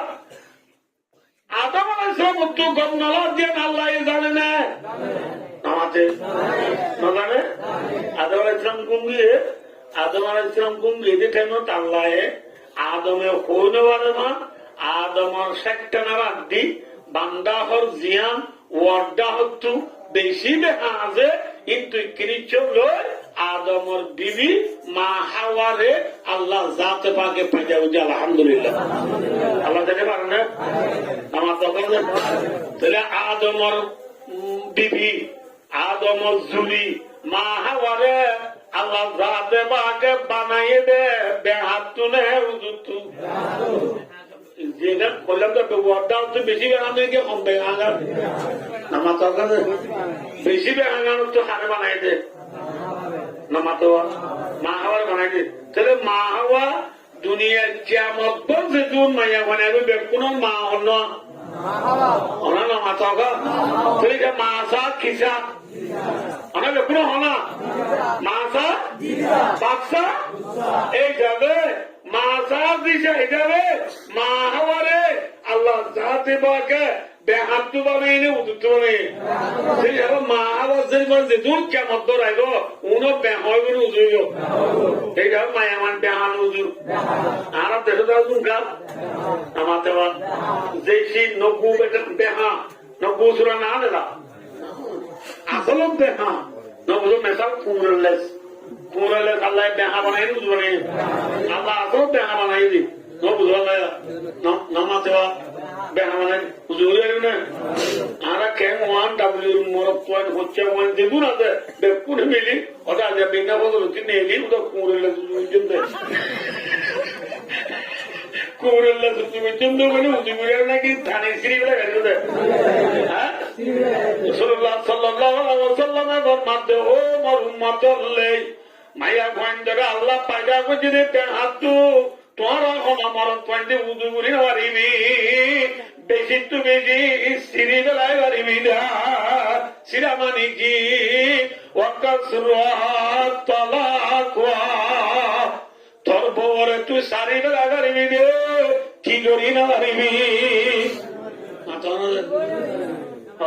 আদম আলাইহিস তো গমনলা দিয়ে আল্লাহ জানে না আমাতে না জানে আদম আলাইহিস কুমগিয়ে আদম আলাইহিস কুমগিয়ে কেন আল্লাহ আদমে হইনে পারে না আদমর সেক্টানা রাখি বান্দা হর জিয়ান ওয়ার্ডা হতো বেশি দেখা আছে কিন্তু কিরিচ আদমর বিবি মা হাওয়ারে আল্লাহ জাতে পাকে পাইয়া বুঝে আলহামদুলিল্লাহ আল্লাহ দেখে পারে না আমার তখন তাহলে আদমর বিবি আদমর জুলি মা হাওয়ারে আল্লাহ জাতে পাকে বানাইয়ে দে বেহাত তুলে উজুতু যেটা বললাম তো ওয়ার্ডা হচ্ছে বেশি বেহানো গিয়ে কম বেহাঙ্গার আমার তখন বেশি বেহাঙ্গানো তো হারে বানাই দে মা হাওয়ার বানাইছে তাহলে মা হাওয়া দুনিয়ার কিয়ামত বলছে তুন মাইয়া বানাইবে বেকুন মা অন্য অনা না মাথা তাহলে মাসা খিসা অনা বেকুন হনা মাসা বাক্সা এই যাবে মাসা দিশা এই যাবে মা হাওয়ারে আল্লাহ জাতে বাকে বেহাতু পাবে এনে উদুত পাবে সেই যাবে মা হাওয়ার যে দূর কেমন দৌড়াইব উনো বেহয় করে উজুইব এই যাবে মায়ামান বেহান উজু আর দেশে গাল আমাতে যে সেই নব্বু বেহা নব্বু সুরা না দেলা আসল বেহা নব্বু মেশাল কুমরেলেস আল্লাহ বেহা বানাই বুঝবে আল্লাহ আসল বেহা বানাই দি নমাতে বেহা বানাই বুঝবে না আর কেন ওয়ান ডাব্লিউ মোর পয়েন্ট হচ্ছে পয়েন্ট দেবো না বেপুনে মিলি ওটা বিনা বদল নেলি ওটা কুমরেলেস কুমরেল্লা সুচিমিচন্দ মানে উদিগুড়ের নাকি ধানের সিঁড়ি বেলা গেছে হ্যাঁ সাল্লাল্লাহু আলাইহি ওয়াসাল্লামের ফরমাতে ও মোর উম্মত হলে মাইয়া গোয়েন্দারে আল্লাহ পায়দা করছে রে হাতু তোমার এখন আমার পয়েন্টে উদিগুড়ি পারিবি বেশি তো বেশি সিঁড়ি বেলায় পারিবি না সিরা মানে কি তোর বউরে তুই সারি বেলা পারিবি রে কি করি না পারিবি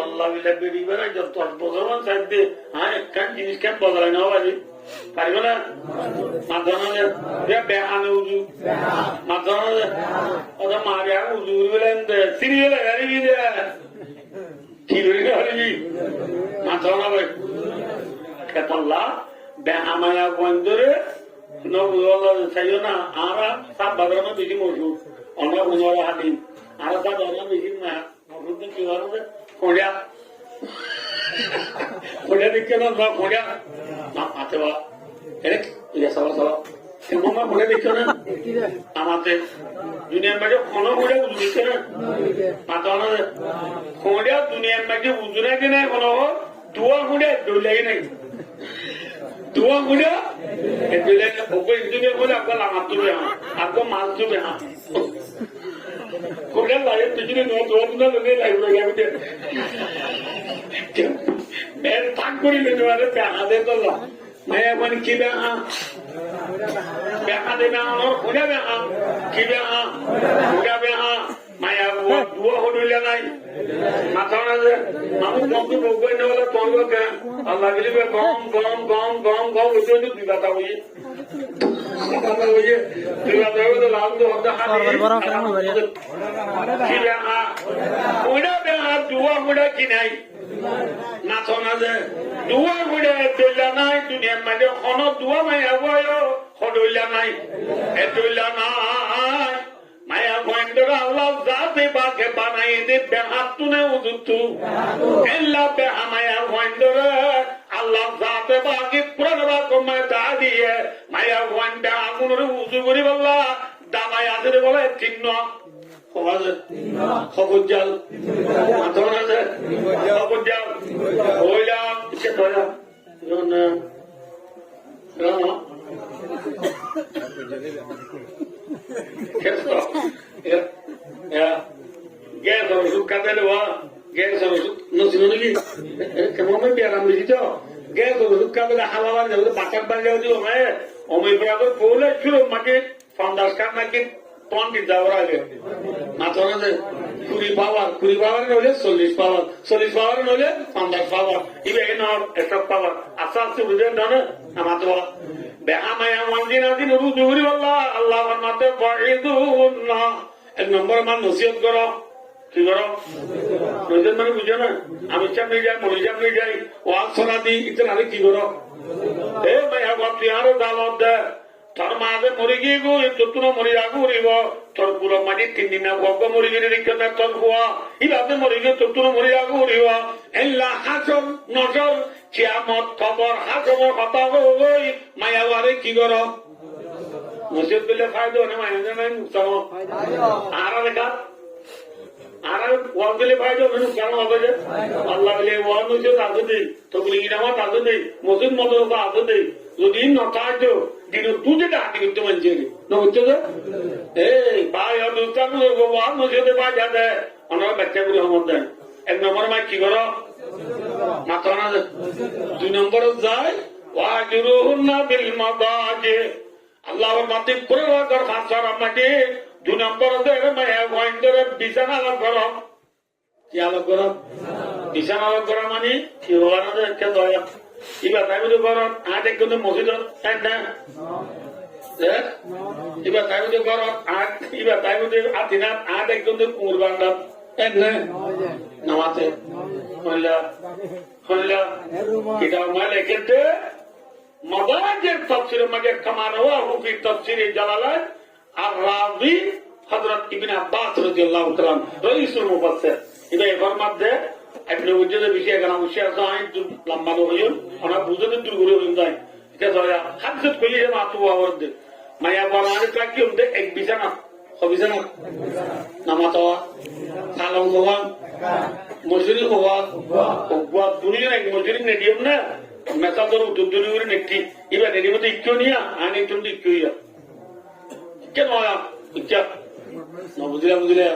আল্লাহ বিলা বেড়ি বেড়াই 10 বছর চাইতে হ্যাঁ একটা জিনিস কেন বদলাই না বাজি পারিব না মাঝে বেহানে উজু মাঝে ওটা মারিয়া উজু বেলেন সিঁড়ি বেলা পারিবি রে কি করি না পারিবি মাঝে না ভাই খেতল্লা বেহামায়া বন্ধরে চাইও না আমরা সাত বাজার বেশি মজুর অন্য উনারা হাতিম আর সাত বাজার বেশি মজুর কি বলবে কোড়িয়া দেখছে না কোড়িয়া হাতে বা সবা সবা তোমার কোড়িয়া দেখছো না আমাদের দুনিয়ার মাঝে কোনো কোড়িয়া উজু দিচ্ছে না মাথা কোড়িয়া দুনিয়ার মাঝে উজু নাকি নাই কোনো দুয়া কোড়িয়া দৌড়াই নাই দুয়া কোড়িয়া বলে আপনার লাগাত দেবে হ্যাঁ আপনার মাছ দেবে হ্যাঁ কোড়িয়া লাগে পিছনে দোয়া লাগবে থাক করি বেহা দে তো মায়া মানে কি বেহা বেহা দেবে কোড়িয়া বেহা কি বেহা কোড়িয়া বেহা মায়া দুয়া হলে নাই মাথা না যে আমি বন্ধু বই না বলে তোমার আল্লাহ গেলিবে গম গম গম গম গম ওই দুই কথা বলি দুয়া মুড়া কি নাই নাচ না যে দুয়া মুড়া দৈলা নাই দুনিয়ার মাঝে খন দুয়া মায়া বয় সদৈলা নাই এদৈলা নাই মায়া গোয়েন্দরা আল্লাহ যাতে বাকে বানাই দে বেহাতু নে উজুতু এল্লা বেহা মায়া গোয়েন্দরা আল্লাহ যাতে বাকি পুরনবা কমায় দা দিয়ে মায়া গোয়েন্দা আগুনের উজু করি বললা দামাই আছে বলে চিহ্ন খবর জাল মাথন আছে খবর জাল ওইলাম গ্যাস ওষুধ খাতে দেওয়া গ্যাস ওষুধ নছিল নাকি কেমন ব্যায়াম দিছি তো গ্যাস ওষুধ খাতে হাওয়া বাড়ি যাবে বাঁচার বাড়ি যাবে দিব অমির বরাবর পৌলে ছিল মাকে পঞ্চাশ কাঠ নাকি 20 যাওয়ার আগে মাথা না 20 পাওয়ার নইলে 40 পাওয়ার নইলে 50 পাওয়ার ইবে একটা পাওয়ার আস্তে আস্তে বুঝে না আমার তো বেহা মায়া মন্দির আদিন রুজু করি বললা আল্লাহ মাতে না 1 নম্বর মান নসিহত করো কি করো নজর মানে বুঝো না আমি সামনে যাই মনে সামনে যাই ওয়াজ শোনা দিই ইতনা কি করো এ মায়া বাপি আরো দালত দে তোর মাঝে মরি গিয়ে গো তোর মরি আগু মরিব তোর পুরো মাঝে 3 দিন গল্প মরি গিয়ে রেখে না তোর হুয়া ইবাদে মরি গিয়ে তোর মরি আগু মরিব এল্লা হাসন নজর কিয়ামত খবর হাসনের কথা হই মায়াওয়ারে কি করো নসিহত করলে ফায়দা না মায়া নাই নুকসান আর দেখা আর ওয়াজ দিলে ফায়দা নুকসান হবে যে আল্লাহ বলে ওয়াজ নসিহত আছে দেই তবলিগি নামাজ আছে দেই মসজিদ মাদ্রাসা আছে দেই যদি নথাকতো দিন তুই যেটা হাতি করতে মানছে না হচ্ছে তো এই ভাই অনুষ্ঠান ওয়াজ নসিহতে পাওয়া যাবে ওনারা বাচ্চাগুলি সমর দেন 1 নম্বর মা কি করো মাথা না 2 নম্বর যায় ওয়াজরুহুন্না বিল মাদাজি আল্লাহর মাতে পুরোবার ফাঁসার আমাকে 2 নম্বর দেয় মায়া গোয়েন্দরে বিছানা আলাপ করো কি আলাপ করো বিছানা আলাপ করা মানে কি হওয়া না কে দয়া এবার তাই বলে করো আজ কিন্তু মসজিদ এবার তাই বুঝে ঘর এবার তাই বুঝে আতিনাথ একজন কুমুর বান্ডার নামাতে এটা আমার এক্ষেত্রে মদাজের তফসিরের মাঝে কামানো হুফির তফসিরে জালালাত আর রাজি হযরত ইবনে আব্বাস রাদিয়াল্লাহু তাআলা রাইসুল মুফাসসির এটা এর মধ্যে আপনি বুঝতে বিষয় কেন অবশ্যই আছে আমি লম্বা হইও ওনা বুঝতে দূর করে হইন যায় এটা ধরা হাদিস কইলে মাতু আওয়াজ মায়া বানানে কি ਹੁੰਦੇ এক বিছানা বিছানা নামাতো সালাম হওয়া মজুরি হওয়া হওয়া দুনিয়ার এক মজুরি নেডিয়াম না মেসা ধর উত্তর করে নেটি এবার এর মধ্যে ইচ্ছো নিয়া আনি তুমি ইচ্ছো ইয়া কেন ইচ্ছা না বুঝলে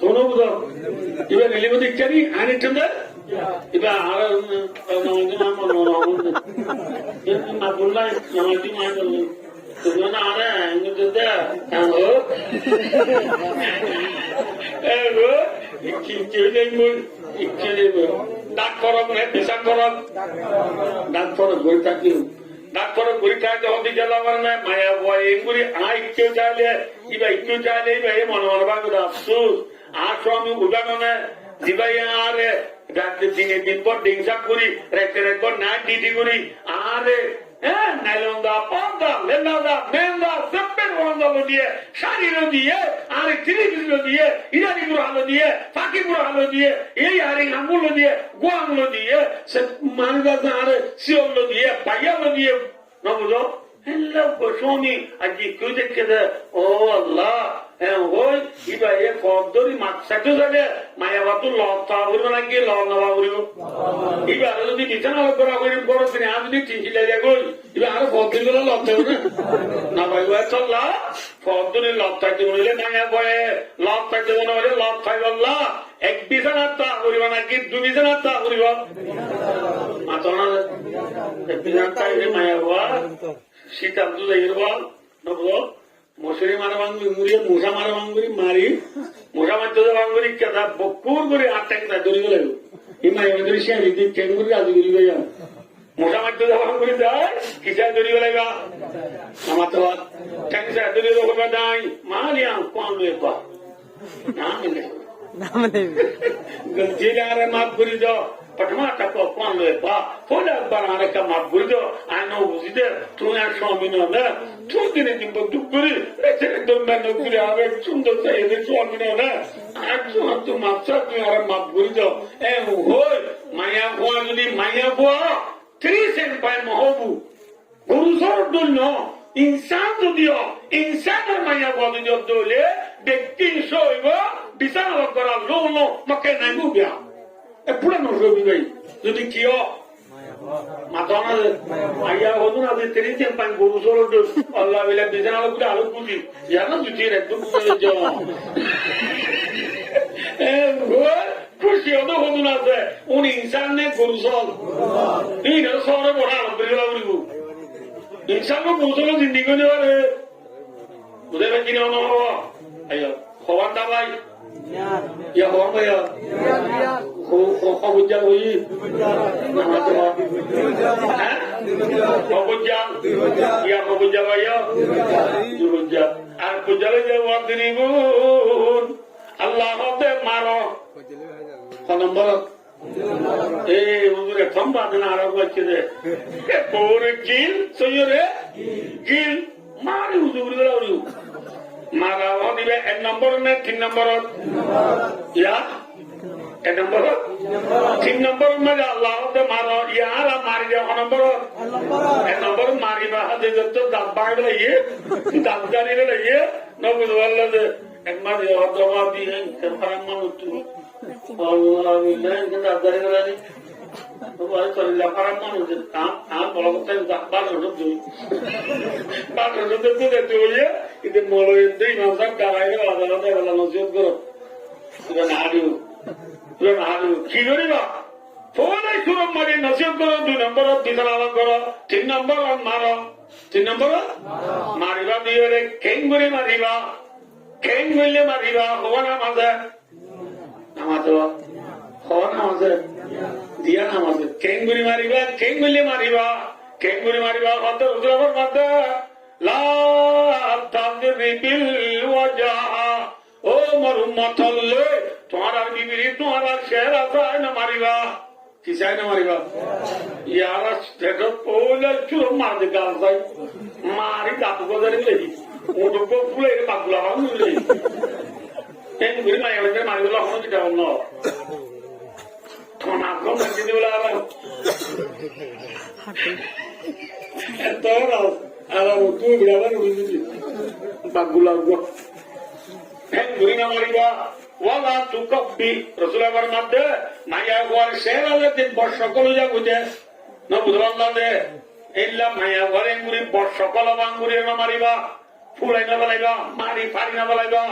তোনো বুঝো এবার এর মধ্যে ইচ্ছা নি আনি তুমি এবার আর না বললাই নামাজি মা বললেন तुमने आना है मुझे दे ডাক্তার পেশা করক ডাক্তার গড়ি থাকি ডাক্তার গড়ি থাকতে হতে গেলাম না মায়া বয় এগুলি ইচ্ছেও চাইলে ইবা ইচ্ছেও চাইলে এই মনে মনে ভাবে আফসুস আর আমি উদানো না দিবাই আরে দিনের দিন পর ডিংসা করি রেখে পর না ডিটি করি আরে নাইলন্দা পর্দা লেন্দা মেন্দা সবের বন্ধ দিয়ে শাড়িরও দিয়ে আর ত্রিপুরো দিয়ে ইরানিপুর আলো দিয়ে ফাঁকিপুর আলো দিয়ে এই আরে আঙুলো দিয়ে গোয়াংলো দিয়ে সে মানগা আরে শিওলো দিয়ে পাইয়ালো দিয়ে না বুঝো হ্যালো গোস্বামী আজ কেউ দেখে দে ও আল্লাহ ওই ইবা এ পদ্মরি মাছাটো যাবে মায়াবাতু লতা উড়বে নাকি লওয়া উড়ব এবার যদি বিছানা করা করি বড় দিনে আমি যদি চিনচিলা যা গই এবার আরো পদ্মরি গুলো লতা উঠবে না ভাই ভাই চল্লা পদ্মরি লতাইতে উড়লে মায়া বয়ে লতাইতে মনে হলে লতাই বললা এক বিছানা তা উড়বে নাকি দু বিছানা তা উড়ব মাতনা এক বিছানা তাই মায়া বাবা শীতাম তো যাই বল নবো মশুরি মারা ভাঙবি মুড়িয়ে মশা মারা ভাঙবি মারি মশা মারতে ভাঙবি কেদা বকুর করে 8 টাকা ধরিব লাগবে এই মায়ের ধরে সে দিদি ট্রেন করে রাজি করিবে মশা মারতে ভাঙবি যায় কিসা ধরিব লাগবে আমার তো ট্যাংসা ধরিব হবে নাই মারিয়া কোন লেপা না মিলে গলজিলারে মাফ করে দাও पटमा तक कौन लो बा फोड़ा बनाने का माफ कर दो आनो बुझे तू यार स्वामी ने ना तू दिन दिन दुपुरी ऐसे तो मैं नौकरी आवे सुंदर से ये स्वामी ने ना आज तू माफ सा तू यार माफ कर दो ए हो माया हुआ যদি মায়া हुआ 3 সেন্ট পায় মহবু গুরুসর দুন্য ইনসান যদিও ইনসানের মায়া हुआ যদি দলে ব্যক্তি সইব বিশাল করা লোনো মকে নাই মুবিয়া এপুরা নজরবি ভাই যদি কিও মাতানা আইয়া হতো না যে 3 সেন্ট পায় গুরুসর আল্লাহ বিলা বিজানা করে আলো পুজি জানা দুটি একদম পুজে যাও খুশি হতো হতো না যে উনি ইনসান নে গুরুসর এই না সরে বড় আলো বিলা উড়িব ইনসান কো গুরুসর জিন্দেগি করে রে বুঝে না কিনা না আইয়া খবর দা ভাই ইয়া হওয়া ভাই খবুজা হই খবুজা ইয়া খবুজা ভাইয়া দুবুজা আর পুজালে যে ওয়াদিনিবুন আল্লাহ হতে মারো নম্বর এই হুজুরে থম্বা দেন আর বলছে রে পরে গিল সইরে গিল মারি হুজুরে লাউরি মারা দিবে 1 নম্বর না 3 নম্বর ইয়া 1 নম্বর 3 নম্বর মানে আল্লাহ তে মারো ইয়ারা মারি দেও নম্বর 1 নম্বর মারিবা হাতে যত দাব্বা গলে দাবদানি গলে নবুল ওয়াল্লাহ একবার হদমা দিয়ে ফারাম মানুতু আল্লাহ বিল্লাহ দাবদানি গলে তো আর চলে ফারাম মানুতু তা বড় কথা দাব্বা রুদু বাদ রুদু তো হইয়া ইতে মলয় দেই মাসা গারাইলে আদালতে বলা নজির করো এটা নাড়িও কি করিবা ফোনে সুরম মারি নসিব করো 2 নম্বর দিন আলাদা করো 3 নম্বর মারো 3 নম্বর মারিবা দিয়ে রে কেঙ্গুরি মারিবা কেং মিললে মারিবা হওয়া মাঝে নামাজ হওয়া নামাজে দিয়া নামাজে কেঙ্গুরি মারিবা কেং মিললে মারিবা কেঙ্গুরি মারিবা কত রুদ্রবর মাঝে লা তাদরিবিল ওয়াজা, ও মোর উম্মত হলে তোমার আর বিবিরি তোমার আর শের আছে না মারিবা, কি চাই না মারিবা? ইয়ারা দেখো পৌলে চুর মারতে গাল চাই মারি দাঁতু বাজারে লেগি ওটুক ফুলে পাগলা হলে এই ঘুরি মারি মারিগুলো হলো যেটা অন্য তোমার দিদিগুলো আবার তুই বিড়াবার পাগগুলা ঘুরি না মারিবা। ওয়ালা তুকব্বি রাসূলের মধ্যে মাইয়া গোয়ার শের আলে তিন বর্ষকল যা বুঝে না বুঝলাম না দে ইল্লা মাইয়া গোয়ারে গুরি বর্ষকল বাঙ্গুরি না মারিবা, ফুলাই না বলাইবা, মারি ফারি না বলাইবা,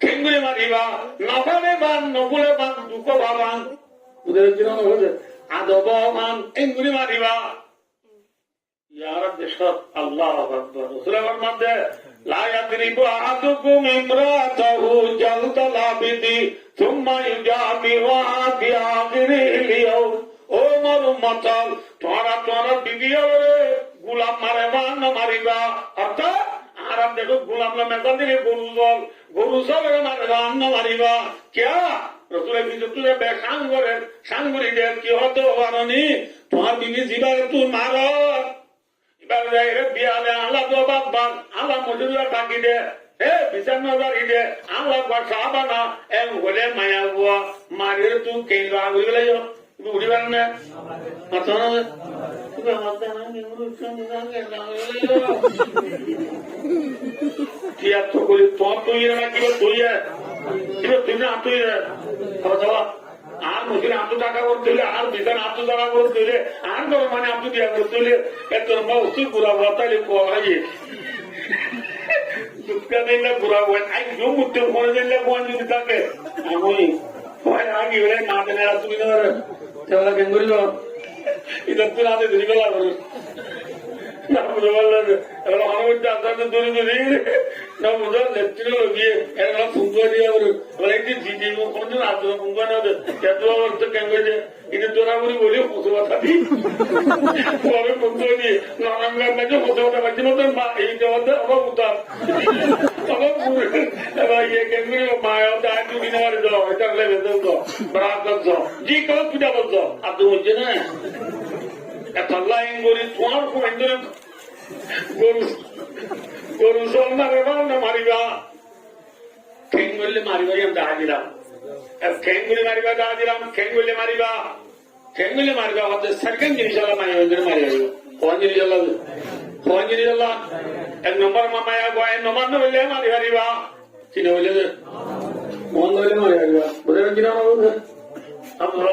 খেঙ্গুরি মারিবা, নফলে বান নকুলে বান দুঃখ বাবান বুঝে কিনা বলে আদব মান এঙ্গুরি মারিবা। ইয়ার দেশ আল্লাহু আকবার। রাসূলের মধ্যে লা ইয়াদরিবু আহাদুকুম ইমরাতাহু জালতালা বিদি সুম্মা ইউজামিউহা ফি আখিরিল ইয়াউম, ও মোর উম্মত তোরা বিবিয়রে গোলাম মারে বান মারিবা, অর্থাৎ আরাম দেখো গোলাম না মেজাল দিলে গরু জল মারে বান মারিবা। কিয়া রসুলের বিদ্যুৎ বে সাঙ্গরি দে কি হতো আরনি তোমার বিবি জিবার তুই মার বিয়ালে আল্লাহ তো বাবা আল্লাহ মজুরা থাকি দে বিচার নজারি দে আল্লাহ সাহাবা না এম হলে মায়া বুয়া মারিয়ে তুই কেই আগুলি গেলে উড়িবার না কি আর তো করি তোমার তুই না কি তুই তুই না তুই আর মুখে আত্ম টাকা করতে হলে আর বিধান আত্ম টাকা করতে হলে আর তোর মানে আত্ম দিয়া করতে হলে তোর মৌসুম পুরা বতালে কোয়াইয়ে দুঃখা দিন পুরা বই আই জো মুক্ত মনে দিলে কোন যদি থাকে আমি হয় আগে হলে না দেনে তুমি না তাহলে কেন করিল এটা তুই রাতে ধরি গলা করো না বুঝে বললেন এবার আমার মধ্যে আপনাদের দূরে দূরে না বুঝা নেত্রী লগিয়ে এরা ফুঙ্কা দিয়ে বলে একটি জিজি কোনদিন আত্মা ফুঙ্কা না এত অবস্থা কেন করেছে এটা তোরা বলি বলি পশু কথা দিই পরে ফুঙ্কা দিয়ে নানান গান নাকি পশু কথা পাচ্ছি মতন মা এইটা মধ্যে অভাব উতার অভাব এবার ইয়ে কেন করি মায়া আয় তুমি নেওয়ার যাও এটা লেগে যাও বরাত যাও জি কেউ পিঠা বলছো আর তুমি হচ্ছে না এত লাইন করি তোমার কোন গরু জল মারবা না মারিবা ঠেং বললে মারিবা আমি দেখা দিলাম ঠেং বলে মারিবা দেখা দিলাম ঠেং বললে মারিবা ঠেং বললে মারিবা হতে সেকেন্ড জিনিস আল্লাহ মারি কোন জিনিস আল্লাহ কোন জিনিস আল্লাহ এক নম্বর মামায়া গয় নম্বর না বললে মারি হারিবা চিনে বললে মন ধরলে মারি হারিবা বুঝে কিনা আপনার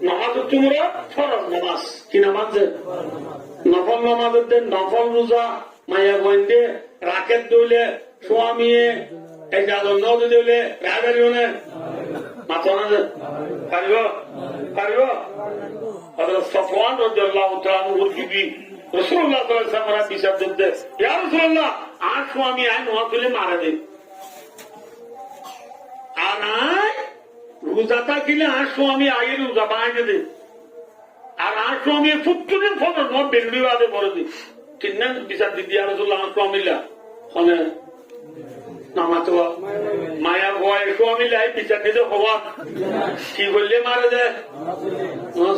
নামাজ হচ্ছে মোরা ফরজ নামাজ কি নামাজ নফল নামাজের দেন নফল রোজা মায়া গইন্দে রাকেট দইলে স্বামীয়ে এই জাদল নদ দইলে রাগারিও না মাথা না পারিব পারিব হযরত সাফওয়ান রাদিয়াল্লাহু তাআলা আনহু বিবি রাসূলুল্লাহ সাল্লাল্লাহু আলাইহি ওয়াসাল্লাম বিচার দিতে ইয়া রাসূলুল্লাহ আর স্বামী আই নওয়া তুলে মারা দেন আর রোজা থাকিলে আর স্বামী আগে রোজা বানাই দে আর আর স্বামী প্রত্যেকদিন ফটো নট বেরুলি বাদে পরে দিই ঠিক না বিচার দিদি আর আমার স্বামীলা ফোনে নামাতো মায়া ভয় স্বামী লাই বিচার দিতে হওয়া কি করলে মারে দেয়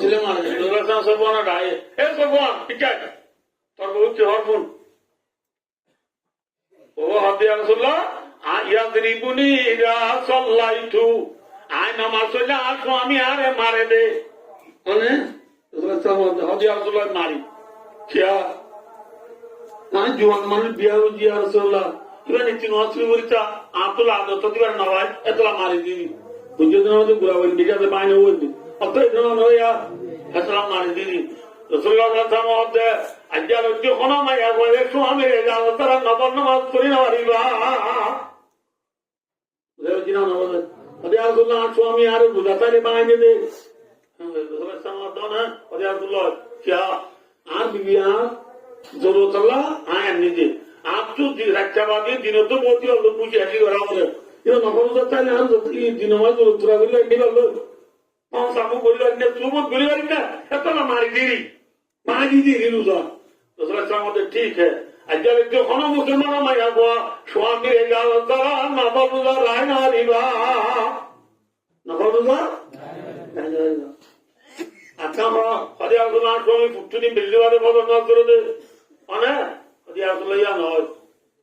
ছিল মারে দেয় সব ডায়ে এ সব ঠিক আছে তোর বহুত হর ফোন ও হাতে রসুল্লাহ ইয়াদরিবুনি ইযা সাল্লাইতু আয় নামাজ পড়লে আর স্বামী আরে মারে দে মানে মারি কিয়া জোয়ান মানুষ বিয়া জিয়া রসুল্লাহ এবার নিচ্ছি নজরি বলিতা আতলা আদত দিবার নয় এতলা মারি দিবি বুঝে মধ্যে ঘুরা বলি ঠিক আছে বাইনে বলবি অত নয়া এতলা মারি দিবি রসুল্লাহ মধ্যে আজ্ঞা রজ্জ কোনো মাইয়া বলে স্বামী তারা নবর নামাজ করি না পারিবা কিনা নবর স্বামী আর বুঝাতারে বানাই দে আর বিবি আর জরুরত আয় নিজে आप तो रक्षावादी दिनों तो बहुत ही लोग पूछे ऐसी करा मुझे ये नफल होता है ना दिनों में जो उत्तरा भी लगने वालों हम सामू बोली वाली ने सुबह बोली वाली ना ऐसा ना मारी दीरी माजी दी हिलूसा रसूल सलामते ठीक है अजल जो खाना मुसलमान माया हुआ स्वामी रेगा वतरा नबरुदा रायना रिवा नबरुदा अच्छा हो अरे अब्दुल्ला स्वामी फुट्टुनी बिल्ली वाले बहुत नाच कर दे अने अरे अब्दुल्ला या ना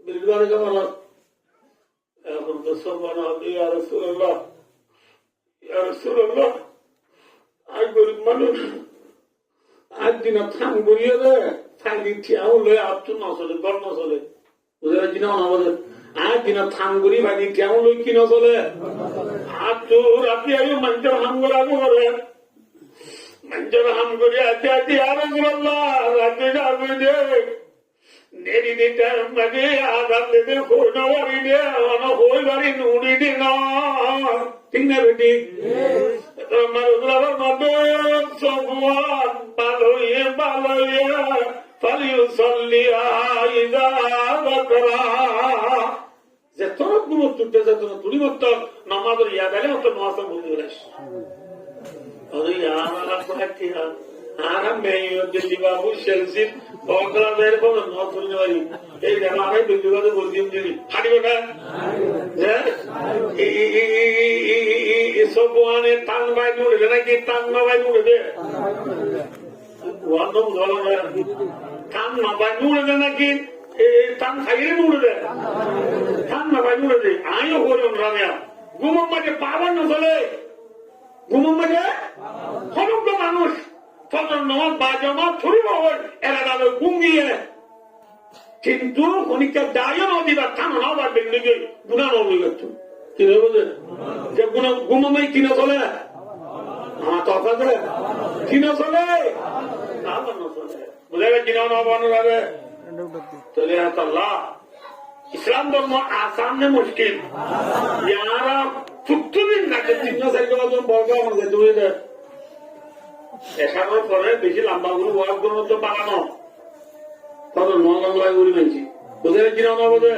बिल्ली वाले का माना এখন তো সবানা ইয়া রাসূলুল্লাহ ইয়া রাসূলুল্লাহ আই গরিব মানুষ আজ দিন থাম গড়িয়ে রে থাকি ঠিয়াও লয়ে আপতু না চলে গর না চলে বুঝা দিন না আমাদের আজ দিন থাম গড়ি ভাই ঠিয়াও লই কি না চলে আজ তো রাতে আইও মঞ্জর হাম গড়া করে মঞ্জর হাম গড়ি আতে আতে ইয়া রাসূলুল্লাহ রাতে যাবে দে নেরি দিটা মাঝে আদার দেবে কোনওয়ারি দে অন হই বাড়ি নুড়ি দে না ঠিক না বেটি তোমার উদলার মধ্যে সবওয়ান বালয়ে বালয়ে ফালিউসাল্লিয়া ইযা যাকরা যে তোর গুরুত্ব যে তোর পরিবর্ত নামাজের ইয়া গেলে তো নামাজ বন্ধ হয়ে আসে আরে ইয়ারা কোথায় আরাম মেয়ে দিল্লি বাবু শেলসিপ বকরাদের কোন নতুন নয় এই জানা আমি বিদ্যুৎ বলছিলাম দিদি হাঁটি ওটা এই সব ওয়ানে টান বাই নুড়ে নাকি টান না বাই নুড়ে দে ওয়ান তো ধরো না টান না বাই নুড়ে নাকি টান খাইলে নুড়ে দে টান না বাই নুড়ে দে আইও হইম রামিয়া ঘুমম মাঝে পাবার না চলে ঘুমম মাঝে সমগ্র মানুষ ফজর নামাজ বা জামাত ছুরি বাবর এরা গেল গুঙ্গিয়ে কিন্তু খনিকা দায় নদীবা থানা নাও বা বিল্ডিংয়ে গুণা নবী গেছ কি বলছে যে গুণা গুমমাই কিনা চলে আমার তো আপনাদের কিনা চলে না চলে বুঝে গেছি না নবানুরাবে চলে আল্লাহ ইসলাম ধর্ম আসান নে মুশকিল ইয়ারা ফুটুদিন নাকি তিন চারটা বাজন বর্গ আমাদের তুমি এসানোর পরে বেশি লম্বা গুলো ওয়াজ গুলো তো বানানো কত নয় গুলি মানছি বুঝে গেছি না বোধে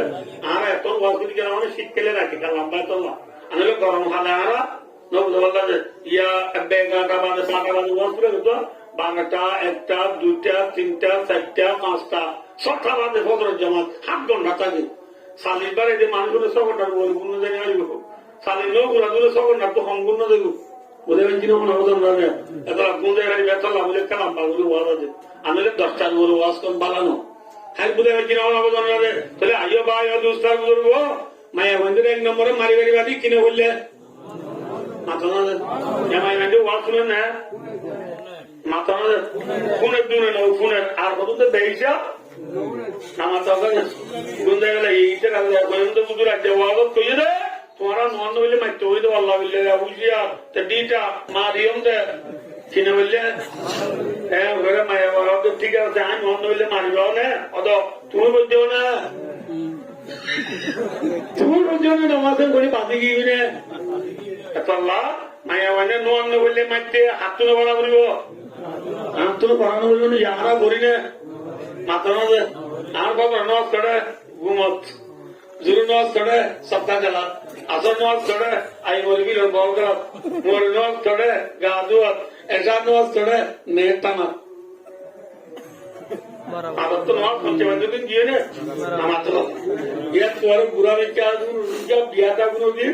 আর এত ওয়াজ গুলি কেন মানে শীতকালে রাখি কারণ লম্বা তো না আমি গরম খালে আর নবুল্লাহ ইয়া বেগাটা বাজে বাটা বাজে ওয়াজ করে তো বারোটা একটা দুইটা তিনটা চারটা পাঁচটা ছটা বাজে ফজরের জামাত 7 ঘন্টা থাকে সালির বারে যে মানুষগুলো 6 ঘন্টার বই গুণ জানি আসবো সালির লোক গুলা গুলো 6 ঘন্টা তো সম্পূর্ণ দেখো ওদের চিনা মনে হতো না এত কোন জায়গায় বেতলা বলে কালাম পাগুলো ওয়াজ আছে আমি 10টা গুলো ওয়াজ কম বানানো হ্যাঁ বুঝে চিনা মনে হতো না তাহলে আইও ভাই দুস্তার করবো মায়া বন্ধুর 1 নম্বরে মারি বাড়ি বাড়ি কিনে বললে মাথা না মায়া বন্ধু ওয়াজ শুনেন না মাথা না ফোনের দূরে না ফোনের আর কত তো বেইসা আমার তো কোন জায়গায় এইটা তো বুঝু রাজ্যে ওয়াজ কইয়ে দেয় তোমারা নন বললে মারতে হইতো আল্লাহ বললে বুঝিয়া তো ডিটা মারিয়ম দে কিনে বললে হ্যাঁ ঘরে মায়া বাবা তো ঠিক আছে আমি নন বললে মারিবাও না অত তুমি বলতেও না তুমি বলতেও না নামাজের ঘরে বাঁধি গিয়ে নে আল্লাহ মায়া মানে নন বললে মারতে হাত তুলে বলা করিব হাত তুলে পড়ানো বলবো না যারা করি না মাথা না আর বাবা নজ করে ঘুমত জুরু নজ করে সপ্তাহ গেলা আসর নজ করে আই মরবি বল গেল মোর নজ করে গা দুয়াত এসা নজ করে মেয়ের টানা আবার তো নজ করছে দিন গিয়ে নে আমার তো ইয়া তোর বুড়া বেচা বিয়াটা কোনো দিন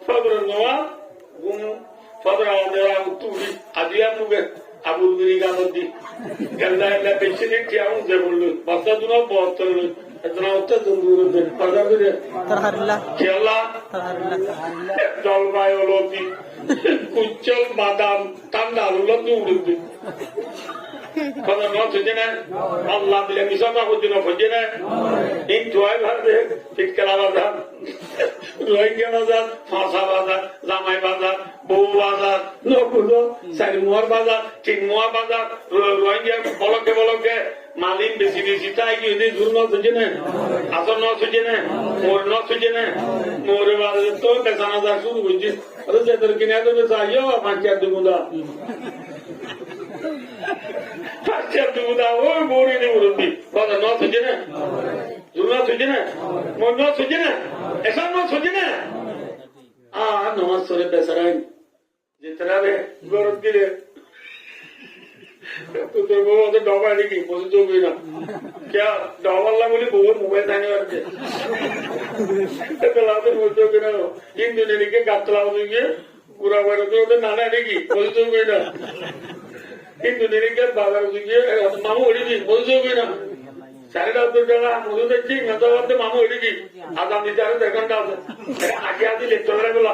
ফদর নোয়া গুম ফদর আমাদের তুলি আজিয়া মুগে আবুল বিরি গানদি গেলা এলা পেছনে ঠিয়াও যে বললো বাচ্চা দুনো বহুত এতনা উত্তর দূর দূর পর্দা করে তারহারিল্লাহ খেলা জলবায়ু লতি কুচল বাদাম ঠান্ডা হলো দূর কথা নয় হচ্ছে না আল্লাহ দিলে মিশাটা করছে না হচ্ছে না এই জয় ভারতে শীতকালা বাজার রোহিঙ্গা বাজার ফাঁসা বাজার জামাই বাজার বউ বাজার নকুলো চারিমুয়ার বাজার তিনমুয়া বাজার রোহিঙ্গা বলকে বলকে মালিক বেশি বেশি তাই কি জোর নথ হচ্ছে না আসর নথ হচ্ছে না মোর নথ হচ্ছে না মোরে বাজার তো বেচানা যা শুরু হচ্ছে যে তোর কিনে দেবে চাইও পাঁচিয়ার দুগুদা পাঁচিয়ার দুগুদা ওই মোরে নেই মুরব্বী কথা নথ হচ্ছে না জোর নথ হচ্ছে না মোর নথ হচ্ছে না এসব নথ হচ্ছে না নমাজ সরে বেচারাই যেতে হবে গরম দিলে তোর বউ ওদের ডবায় নাকি পছন্দ করি না কে ডবাল্লা বলি বউর মোবাইল থাকি পারছে বলতে কিনা ইন্দোনেশিয়াকে গাতলা গিয়ে পুরা বেড়াতে ওদের নানা নাকি পছন্দ করি না ইন্দোনেশিয়াকে বাজার গিয়ে মামু ওড়িকি পছন্দ করি না 10:30 টাকা মধু দেখছি মেতাবাদে মামু ওড়িকি আগামী 4 ঘন্টা আছে আগে আগে লেখতে পারে বলা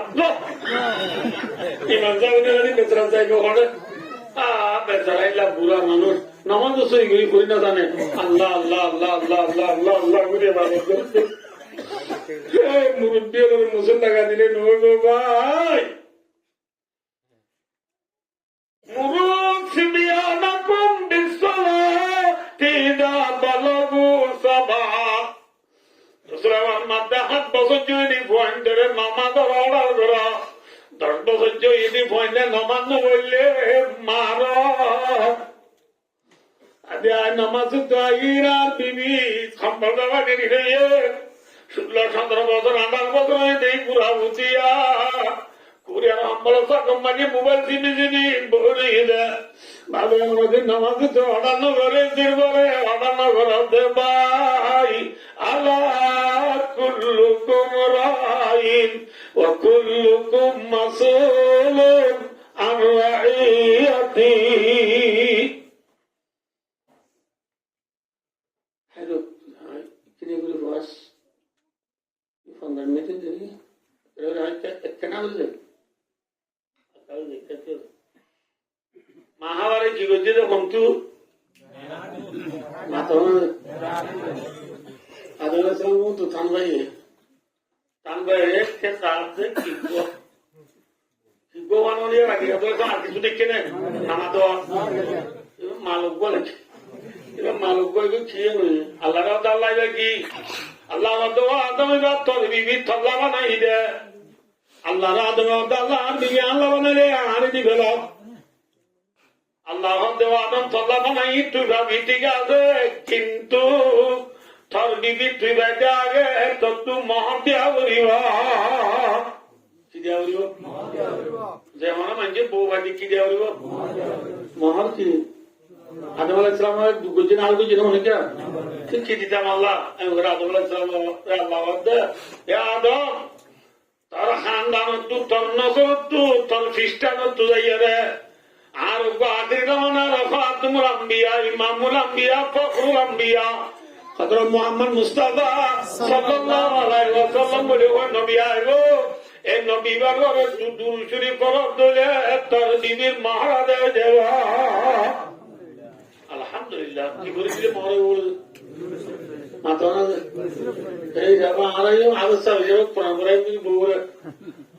ইমান সাহেব বেতরা চাইবে ওখানে বেচারাইলা বুড়া মানুষ নামাজ সই করি না জানে আল্লাহ আল্লাহ আল্লাহ আল্লাহ আল্লাহ আল্লাহ আল্লাহ করে মুরব্বী মুসল টাকা দিলে নগো ভাই মুরুবিয়ানাকুম বিসসালাতি দা বালাগু সাবা রাসূলুল্লাহ মাদ্দা হাত বছর জুনি পয়েন্টরে মামা দরাড়া দরা 10 বছর জুনি পয়েন্টে নমান্য বললে মার আদে নামাজ তো ইরার বিবি সম্পর্কবা দেরি হয়ে 16-17 বছর 18 বছর দেই পুরা উঠিয়া কুরিয়ার আমবলসা কোম্পানি মোবাইল জিবি বলে দে ভালো আমাদের নামাজ তো অডান্ন করে দিবরে অডান্ন করতে ভাই আলা কুল্লুকুম রাইন ওয়া কুল্লুকুম মাসউলুন আন রাইয়াতি হ্যালো কিনে গুলো বস ফন্ডামেন্টাল দিলি এর আইতে কেনা বললে মহাভারত জীবজীর বন্ধু টান ভাই বানিয়ে রাখি আর কিছু দেখছে না আমার তো মালক বলে এবার মালক বলে খেয়ে নই আল্লাহ আল্লাহ কি আল্লাহ তোর বিবি থল্লা বানাই দে আল্লাহ আল্লাহ আল্লাহ বানাইলে আনি দিবে আল্লাহ আদম থল্লা বানাই তুই ভাবি ঠিক আছে কিন্তু তোর বিবি তুই বেঁচে আগে তো তুই মহাতিয়া করিব কি দিয়া করিব যেমন মানুষের বউ বাড়ি কি দিয়া করিব মহার কি আদম আলাইহিস সালামের দুজন আর দুজন অনেক কি দিতাম আল্লাহ আদম আলাইহিস সালাম আল্লাহ আদম তোর খানদান তোর নজর তোর খ্রিস্টান যাইয়া রে আর আখির জামানা রাফাতুল আম্বিয়া ইমামুল আম্বিয়া ফখরুল আম্বিয়া হযরত মুহাম্মদ মুস্তাফা সাল্লাল্লাহু আলাইহি ওয়াসাল্লাম বলে ও নবী আইবো এই নবী বাগরে দুরূদ শরীফ পড়ব দলে তোর বিবির মহারাজে দেওয়া আলহামদুলিল্লাহ কি করেছিল মরে বল মাতানা এই যাবা আরাই অবস্থা হয়ে পরম্পরায় বউরে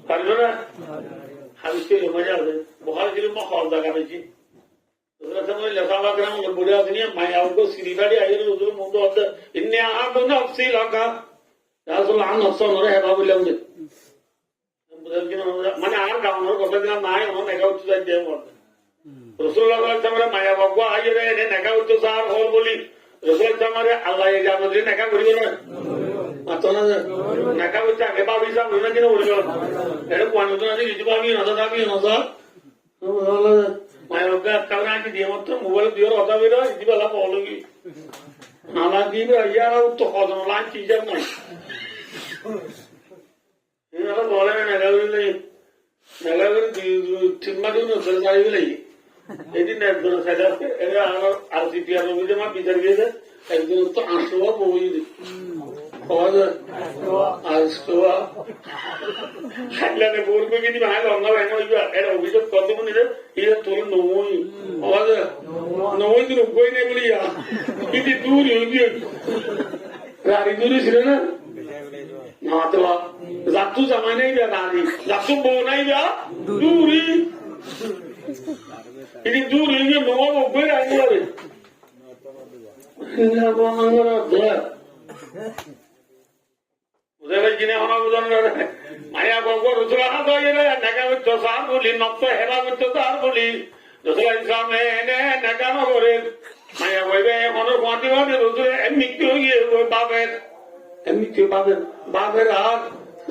পারবে না হাদিসে মজা আছে বুখারী শরীফ में कॉल लगा रही हजरत में लफावा ग्राम बुढ़े आदमी माया को सिरीगाड़ी आई हुजूर मुंडो होता इन्ने आदो नफ्सी लगा রাসূল আন নফসন রে হেবা বললাম যে মানে আর গাওনের কথা দিনা নাই ওন নেগা উচ্চ যাই দেব রাসূলুল্লাহ সাল্লাল্লাহু আলাইহি ওয়াসাল্লাম মায়া বাবা আইরে নে নেগা উচ্চ সার হল বলি রাসূল জামারে আল্লাহ এই জামতে নেগা করিব না মাতনা নেগা উচ্চ হেবা বিসা হইনা কিনা বলিব এটা কোন না দিদি ভাবি না দাবি না স্যার মায়া বাবা কারণ কি দিয়ে মাত্র মোবাইল দিওর কথা বেরা ইদি বালা বলগি নালা দিবে ইয়ারা তো কদন লাইন কি যাব না এরা বলে না নেগাউলে নেগাউলে ঠিকমতো নজর যাইবে এদিন একজন সাইডাতে এরা আর সিটিআর রবিতে মা বিচার গিয়েছে একজন তো 800 বই কওয়া আজটোয়া হাইলানে বলবে কিন্তু ভাই লঙ্গা ভাই নইবা এরা অভিযোগ কত মনে রে এটা তোর নই আওয়াজ নই দিন কই নেই বলিয়া কিন্তু দূর হইবি রারি দূর ছিল না না তো জাতু জামাই নাই বা নানি জাতু বউ নাই বা দূরি ini dulu ini mau berani lagi. Ini apa mangga dia? Udah begini orang udah nggak. Maya bawa Rasulullah ada ya, naga itu sahar buli, nafsu hebat itu sahar buli. Rasulullah Islam ini naga mau beres. Maya bawa orang kuanti mana Rasulullah emiktu ye baber, emiktu baber, baber ah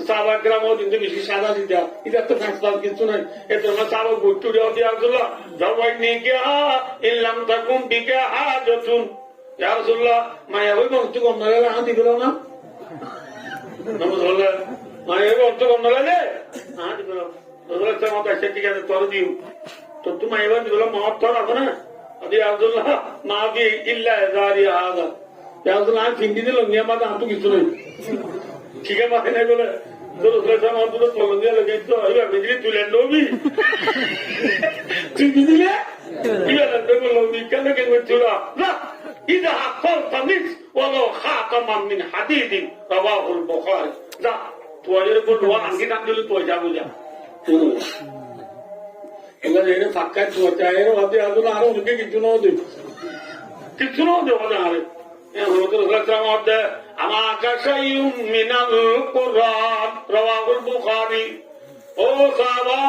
সাবাক গ্রাম কিন্তু বেশি সাদা দিতা এটা তো ফ্যাসলাম কিছু নাই এত না সাবক বুটুরে দিয়া রাসূলুল্লাহ জবাই নিয়ে গিয়া ইল্লাম তাকুম বিকা হাজাতুন ইয়া রাসূলুল্লাহ মায়া হই বন্ধ কম না আদি গেল না নমস্কার মায়া বন্ধ কম না লাগে আদি গেল রাসূলুল্লাহ মত আছে ঠিক আছে তোর দিও তো তুমি এবার দিল মত তো রাখো না আদি রাসূলুল্লাহ মা কি ইল্লা জারি হাদা ইয়া রাসূলুল্লাহ চিন্তি দিল নিয়ামত আতো কিছু নাই ঠিক আছে মাথায় নাই বলে তুলে নবী তুই দিলে কেন কেন চুরা না ইদা হাফল তামিজ ওয়ালো খাতামান মিন হাদিদিন রাওয়াহুল বুখারী যা তোয়ের উপর দোয়া আঙ্গি নাম দিলে তুই যা বুঝা এবার এর ফাঁকা তোয়ায়ের হাতে আদুল আরো ওকে কিছু না দে কিছু না দে ওনা আরে আমাকা শাইউম মিনাল কুরআন রাওয়াহুল বুখারী ও সাহাবা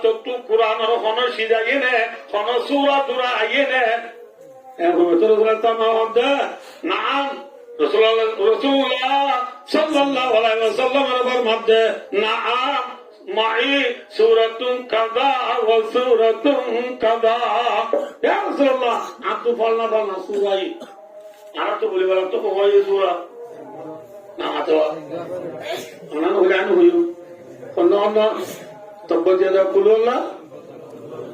তো কুরআনের কোন সিজাইয়ে নে কোন সূরা তুরা আইয়ে নে নাম রাসূলুল্লাহ সাল্লাল্লাহু আলাইহি ওয়াসাল্লামের মধ্যে নাম মাই সূরাতুন কাযা ওয়া সূরাতুন কাযা ইয়া রাসূলুল্লাহ আতু ফলনা ফলনা সূরাই আর তো বলি বলা তো কই সূরা না তো না হইরানো হইও কোন অন্য তব্বজাদা কুলুল্লাহ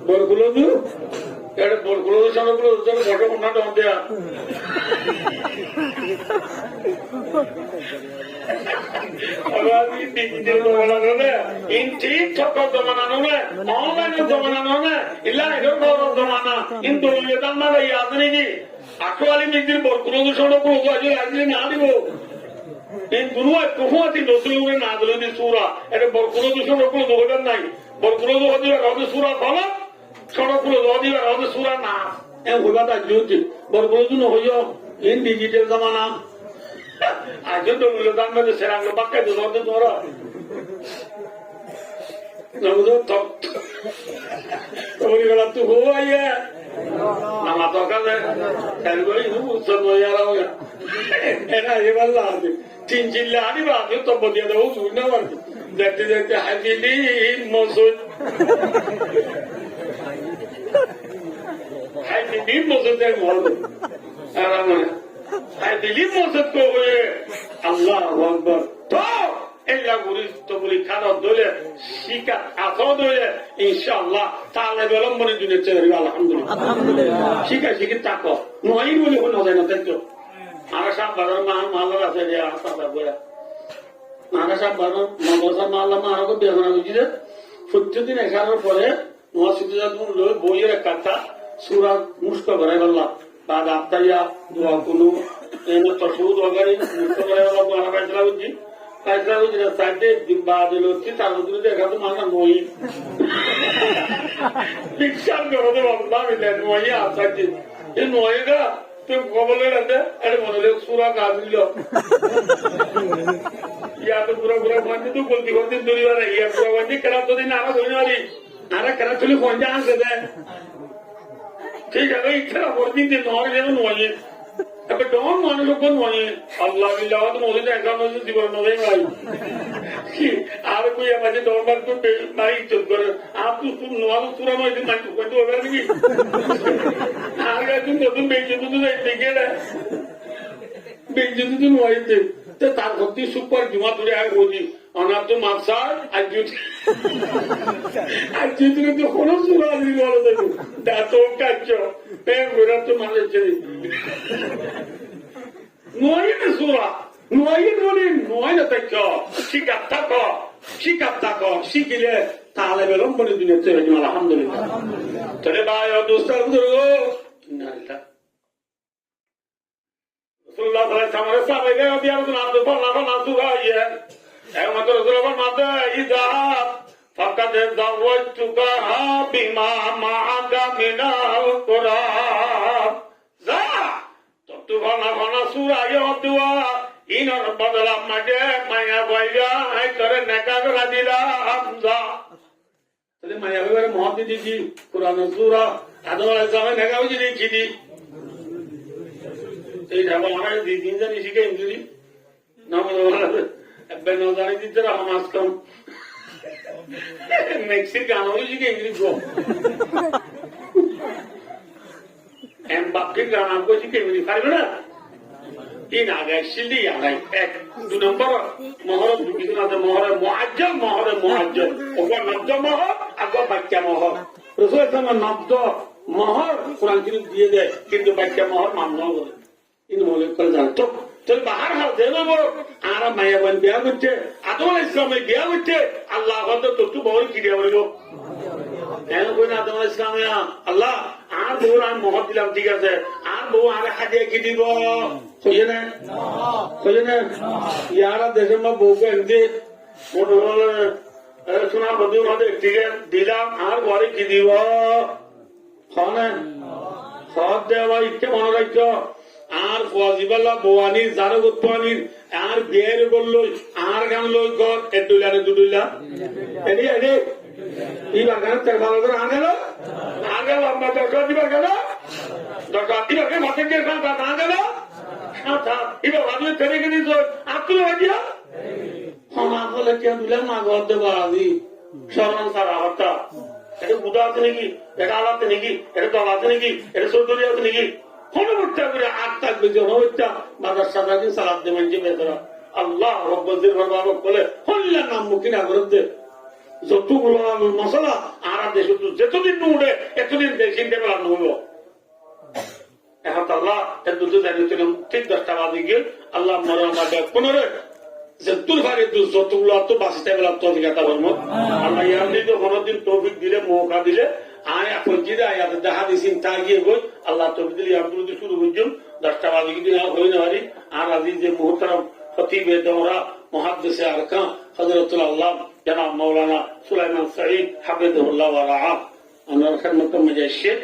বলগুলো দিও এর বলগুলো সবগুলো যখন ফটো কোনটা দেয়া আগামী ডিজিটাল জমানা ইনটিক ঠকার জমানা নয় অনলাইনের জমানা নয় ইল্লা এর বড় জমানা কিন্তু এদান না ইয়াদ নেই আকওয়ালি মিজির বলগুলো সবগুলো আজ লাগলে না দিব এই দুনিয়া কোহাতি নতুন না দিলে সূরা এর বলগুলো সবগুলো দোকান নাই বলগুলো যদি রাতে সূরা বলা সবগুলো যদি রাতে সূরা না এ হইবাটা যদি বলগুলো ন হইও ইন ডিজিটাল জমানা আজ তো দাম মধ্যে সেরাঙ্গ বাক্কা দিতে তোরা নবুদো তো ওই গলা তো হইয়া নামা তো কালে এরগই হুসন ইয়ারা হইয়া এনা এবাল্লা আছে তিন জিল্লা আনি বা তো বদিয়া দাও শুনে না দেখতে দেখতে হাজিলি মসুদ হাজিলি মসুদের মহল আরাম হাজিলি মসুদ কো হয়ে আল্লাহু আকবার তো এলা গুরি তো বলি খানা দলে শিকা আতো দলে ইনশাআল্লাহ তাহলে বিলম্বনে দিনে চলে আলহামদুলিল্লাহ আলহামদুলিল্লাহ শিকা শিখি তাকো নয় বলে হলো না দেখো আশা বারো মাল আছে যে আশা বয়া আশা বারো মাদ্রাসা মাল্লা মারো বেদনা বুঝিলে প্রত্যেকদিন এখানোর পরে বইয়ের একটা সুরা মুস্ক করাই বললাম বাদ আত্মাইয়া দোয়া কোনো তসুদ ওগারি মুস্ক করাই বললাম দোয়া পাইছিলাম বুঝছি পাইছিলাম বুঝি সাইডে বাদ এলো হচ্ছে তার মধ্যে দেখা তো মানা নই বিশ্বাস করো তো ভাবলাম নয় আসাচ্ছি এই নয়টা তুমি কবলে রাখতে আরে মনে হলে সুরা কাজ দিল ইয়া তো পুরো পুরো বান্ধি তো বলতে বলতে দূরি বাড়ে ইয়া পুরো বান্ধি কেনা তো দিন আরো ধরে মারি আরে কেনা তুলি পঞ্চা আসে দেয় ঠিক আছে ইচ্ছা করদিন দিন নয় যেন নয় এবার ডন মানুষ নয় আল্লাহ বিল্লাহ তো মধ্যে দেখা মধ্যে জীবন নয় ভাই আর কই আমাকে দরবার তো নাই ইজ্জত করে আপ তো তুমি নোয়া সুরা নয় দিন মানুষ কিন্তু ওরা নাকি আর তুমি নতুন বেঁচে তো দেখে বেঁচে তো নয়তে তার ভক্তি সুপার জমা তুলে আর বলছি অনার তো মাপসার আর যদি তো কোনো সুরা দিবি বলো দেখো দাঁত কাজ পেন ঘোরা তো মানুষ নয় না সুরা নয় বলি নয় না দেখ শিকার থাক শিখিলে তাহলে বিলম্বনে দুনিয়া চলে যাবে আলহামদুলিল্লাহ তাহলে ভাই দোস্তার রসুল্লাহ সামনে সামনে দিয়া আব্দু পাল্লা সুরা ইয়ে একমাত্র রসুলের মাঝে ইদা ফাকাদ যাওয়াতুকা বিমা মাআকা মিনাল কুরআন যা ততু ভানা ভানা সূরা ইয়দুয়া ইনর বদলা মাঝে মায়া বইয়া আই করে নেকা করে দিলাম যা তাহলে মায়া বইরে মহাদি দিছি কুরআনের সূরা আদম আলাইহিস সালাম নেকা হইছে দেখি দি এই ধাবা আমার দিন জানি শিখে ইনজুরি নাম বেনজানি দিতে রহমাজ কম মেক্সির গান হলে শিখে ইংলিশ এম বাপকে গান আমাকে শিখে ইংলিশ পারবে না তিন আগে সিলি আগাই এক 2 নম্বর মহরত দুটি আছে মহরে মহাজ্জল ওপর নব্দ মহর আগর বাচ্চা মহর রসুল নব্দ মহর কোরআন শরীফ দিয়ে দেয় কিন্তু বাচ্চা মহর মামলা বলে কিন্তু মনে করে জানতো তোর বাহার হাল দেব আর মায়াবান বিয়া করছে আদম ইসলামে বিয়া করছে আল্লাহ তোর বড় কি দেওয়া বলবো আদম ইসলামে আল্লাহ আর বউ আমি মহর দিলাম ঠিক আছে আর বউ আর হাজিয়া কি দিব কইয়ে না ইয়ারা দেশের মা বউকে এমনি শোনা বন্ধু আমাদের ঠিক আছে দিলাম আর ঘরে কি দিব সব দেওয়া ইচ্ছে মনে রাখছ আর ফজিবাল্লা বোয়ানির জারগত পানির আর বিয়ের করল আর গান লই গর দুইলা এডি এডি এইবার গান তার ভালো করে আগে আমরা দরকার দিবার গেল দরকার দিবার মাঠে গিয়ে গেল এবার ভাবলে ফেরে গেলি আতুল দিয়া মা বলে কে দিলাম মা ঘর দেবো আজি সরমান সারা হত্যা এটা বুধা আছে নাকি এটা আল আছে নাকি এটা দল আছে নাকি এটা চৌধুরী আছে নাকি হনুমুট্টা করে আগ থাকবে যে হনুমুট্টা বাজার সাদা দিন সালাদ দেবেন যে বেতরা আল্লাহ রব্বজির বাবা বলে হল্লা নাম মুখী না করতে যতগুলো মশলা আর দেশ যতদিন উঠে এতদিন দেশিন দেবে আর নহব এখন আল্লাহ এর দুটো জানিয়েছিলাম ঠিক 10টা বাজে গিয়ে আল্লাহ মরে আমার পনেরো যতুর ভারে যতগুলো তো বাঁচিতে গেল তফিকাতা বলবো আল্লাহ ইয়ার দিতে কোনদিন তৌফিক দিলে মৌকা দিলে আয় ফজিদে আয়াতে দেখা দিয়েছেন তা গিয়ে গই আল্লাহ তৌফিক দিলে আব্দুল শুরু করছেন 10টা বাজে গিয়ে হই না পারি আর আজি যে মুহতারাম খতিবে দৌরা মুহাদ্দিসে আরকান হযরতুল আল্লাহ জনাব মাওলানা সুলাইমান সাঈদ হাফিজাহুল্লাহ ওয়া রাআহ আনার খেদমত মজাশির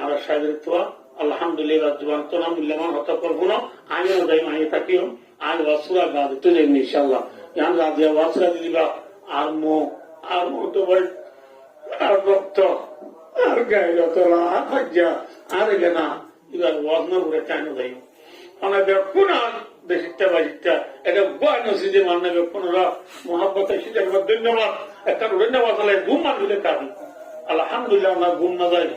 আর সাদরতওয়া আলহামদুলিল্লাহ জবান তো নাম মিল্লামান হতা করব না আমি ওই মাই থাকিও আর ওয়াসুরা গাদ তো যাই ইনশাআল্লাহ ইয়ান রাজিয়া ওয়াসুরা দিবা আর মো তো ভাই আর রক্ত আর গায়রা তোলা হজ্জা আর গনা এবার ওয়াজনা করে টাইনো দেই আমরা দেখুন আর দেশিটা বাজিটা এটা গোয়া নসিদে মানবে বেকুনরা মোহাব্বত এসে একবার ধন্যবাদ একটা ধন্যবাদ আলাই ঘুম মানলে কারণ আলহামদুলিল্লাহ আমরা ঘুম না যাই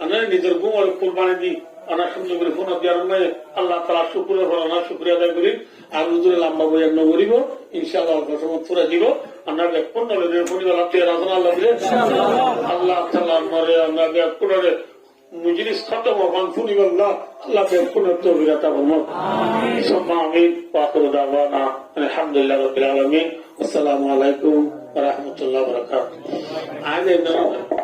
আমি নিজের ঘুম আর কুরবানি দিই অনেক সুন্দর করে ফোন দেওয়ার নয় আল্লাহ তালা শুক্রিয়া করে অনেক শুক্রিয়া আদায় করি আর হুজুরে লম্বা বই এমন করিব ইনশাআল্লাহ সময় পুরা দিব আমরা ব্যাকুন পরিবার আল্লাহ দিলে আল্লাহ তালা মরে আমরা ব্যাকুনরে মুজলিস খতম হন ফুনিবাল্লাহ আল্লাহ ব্যাকুনের তৌফিক বলবো আমিন ওয়াখিরু দাওয়ানা আলহামদুলিল্লাহ রাব্বিল আলামিন আসসালামু আলাইকুম ওয়া রাহমাতুল্লাহি ওয়া বারাকাতুহু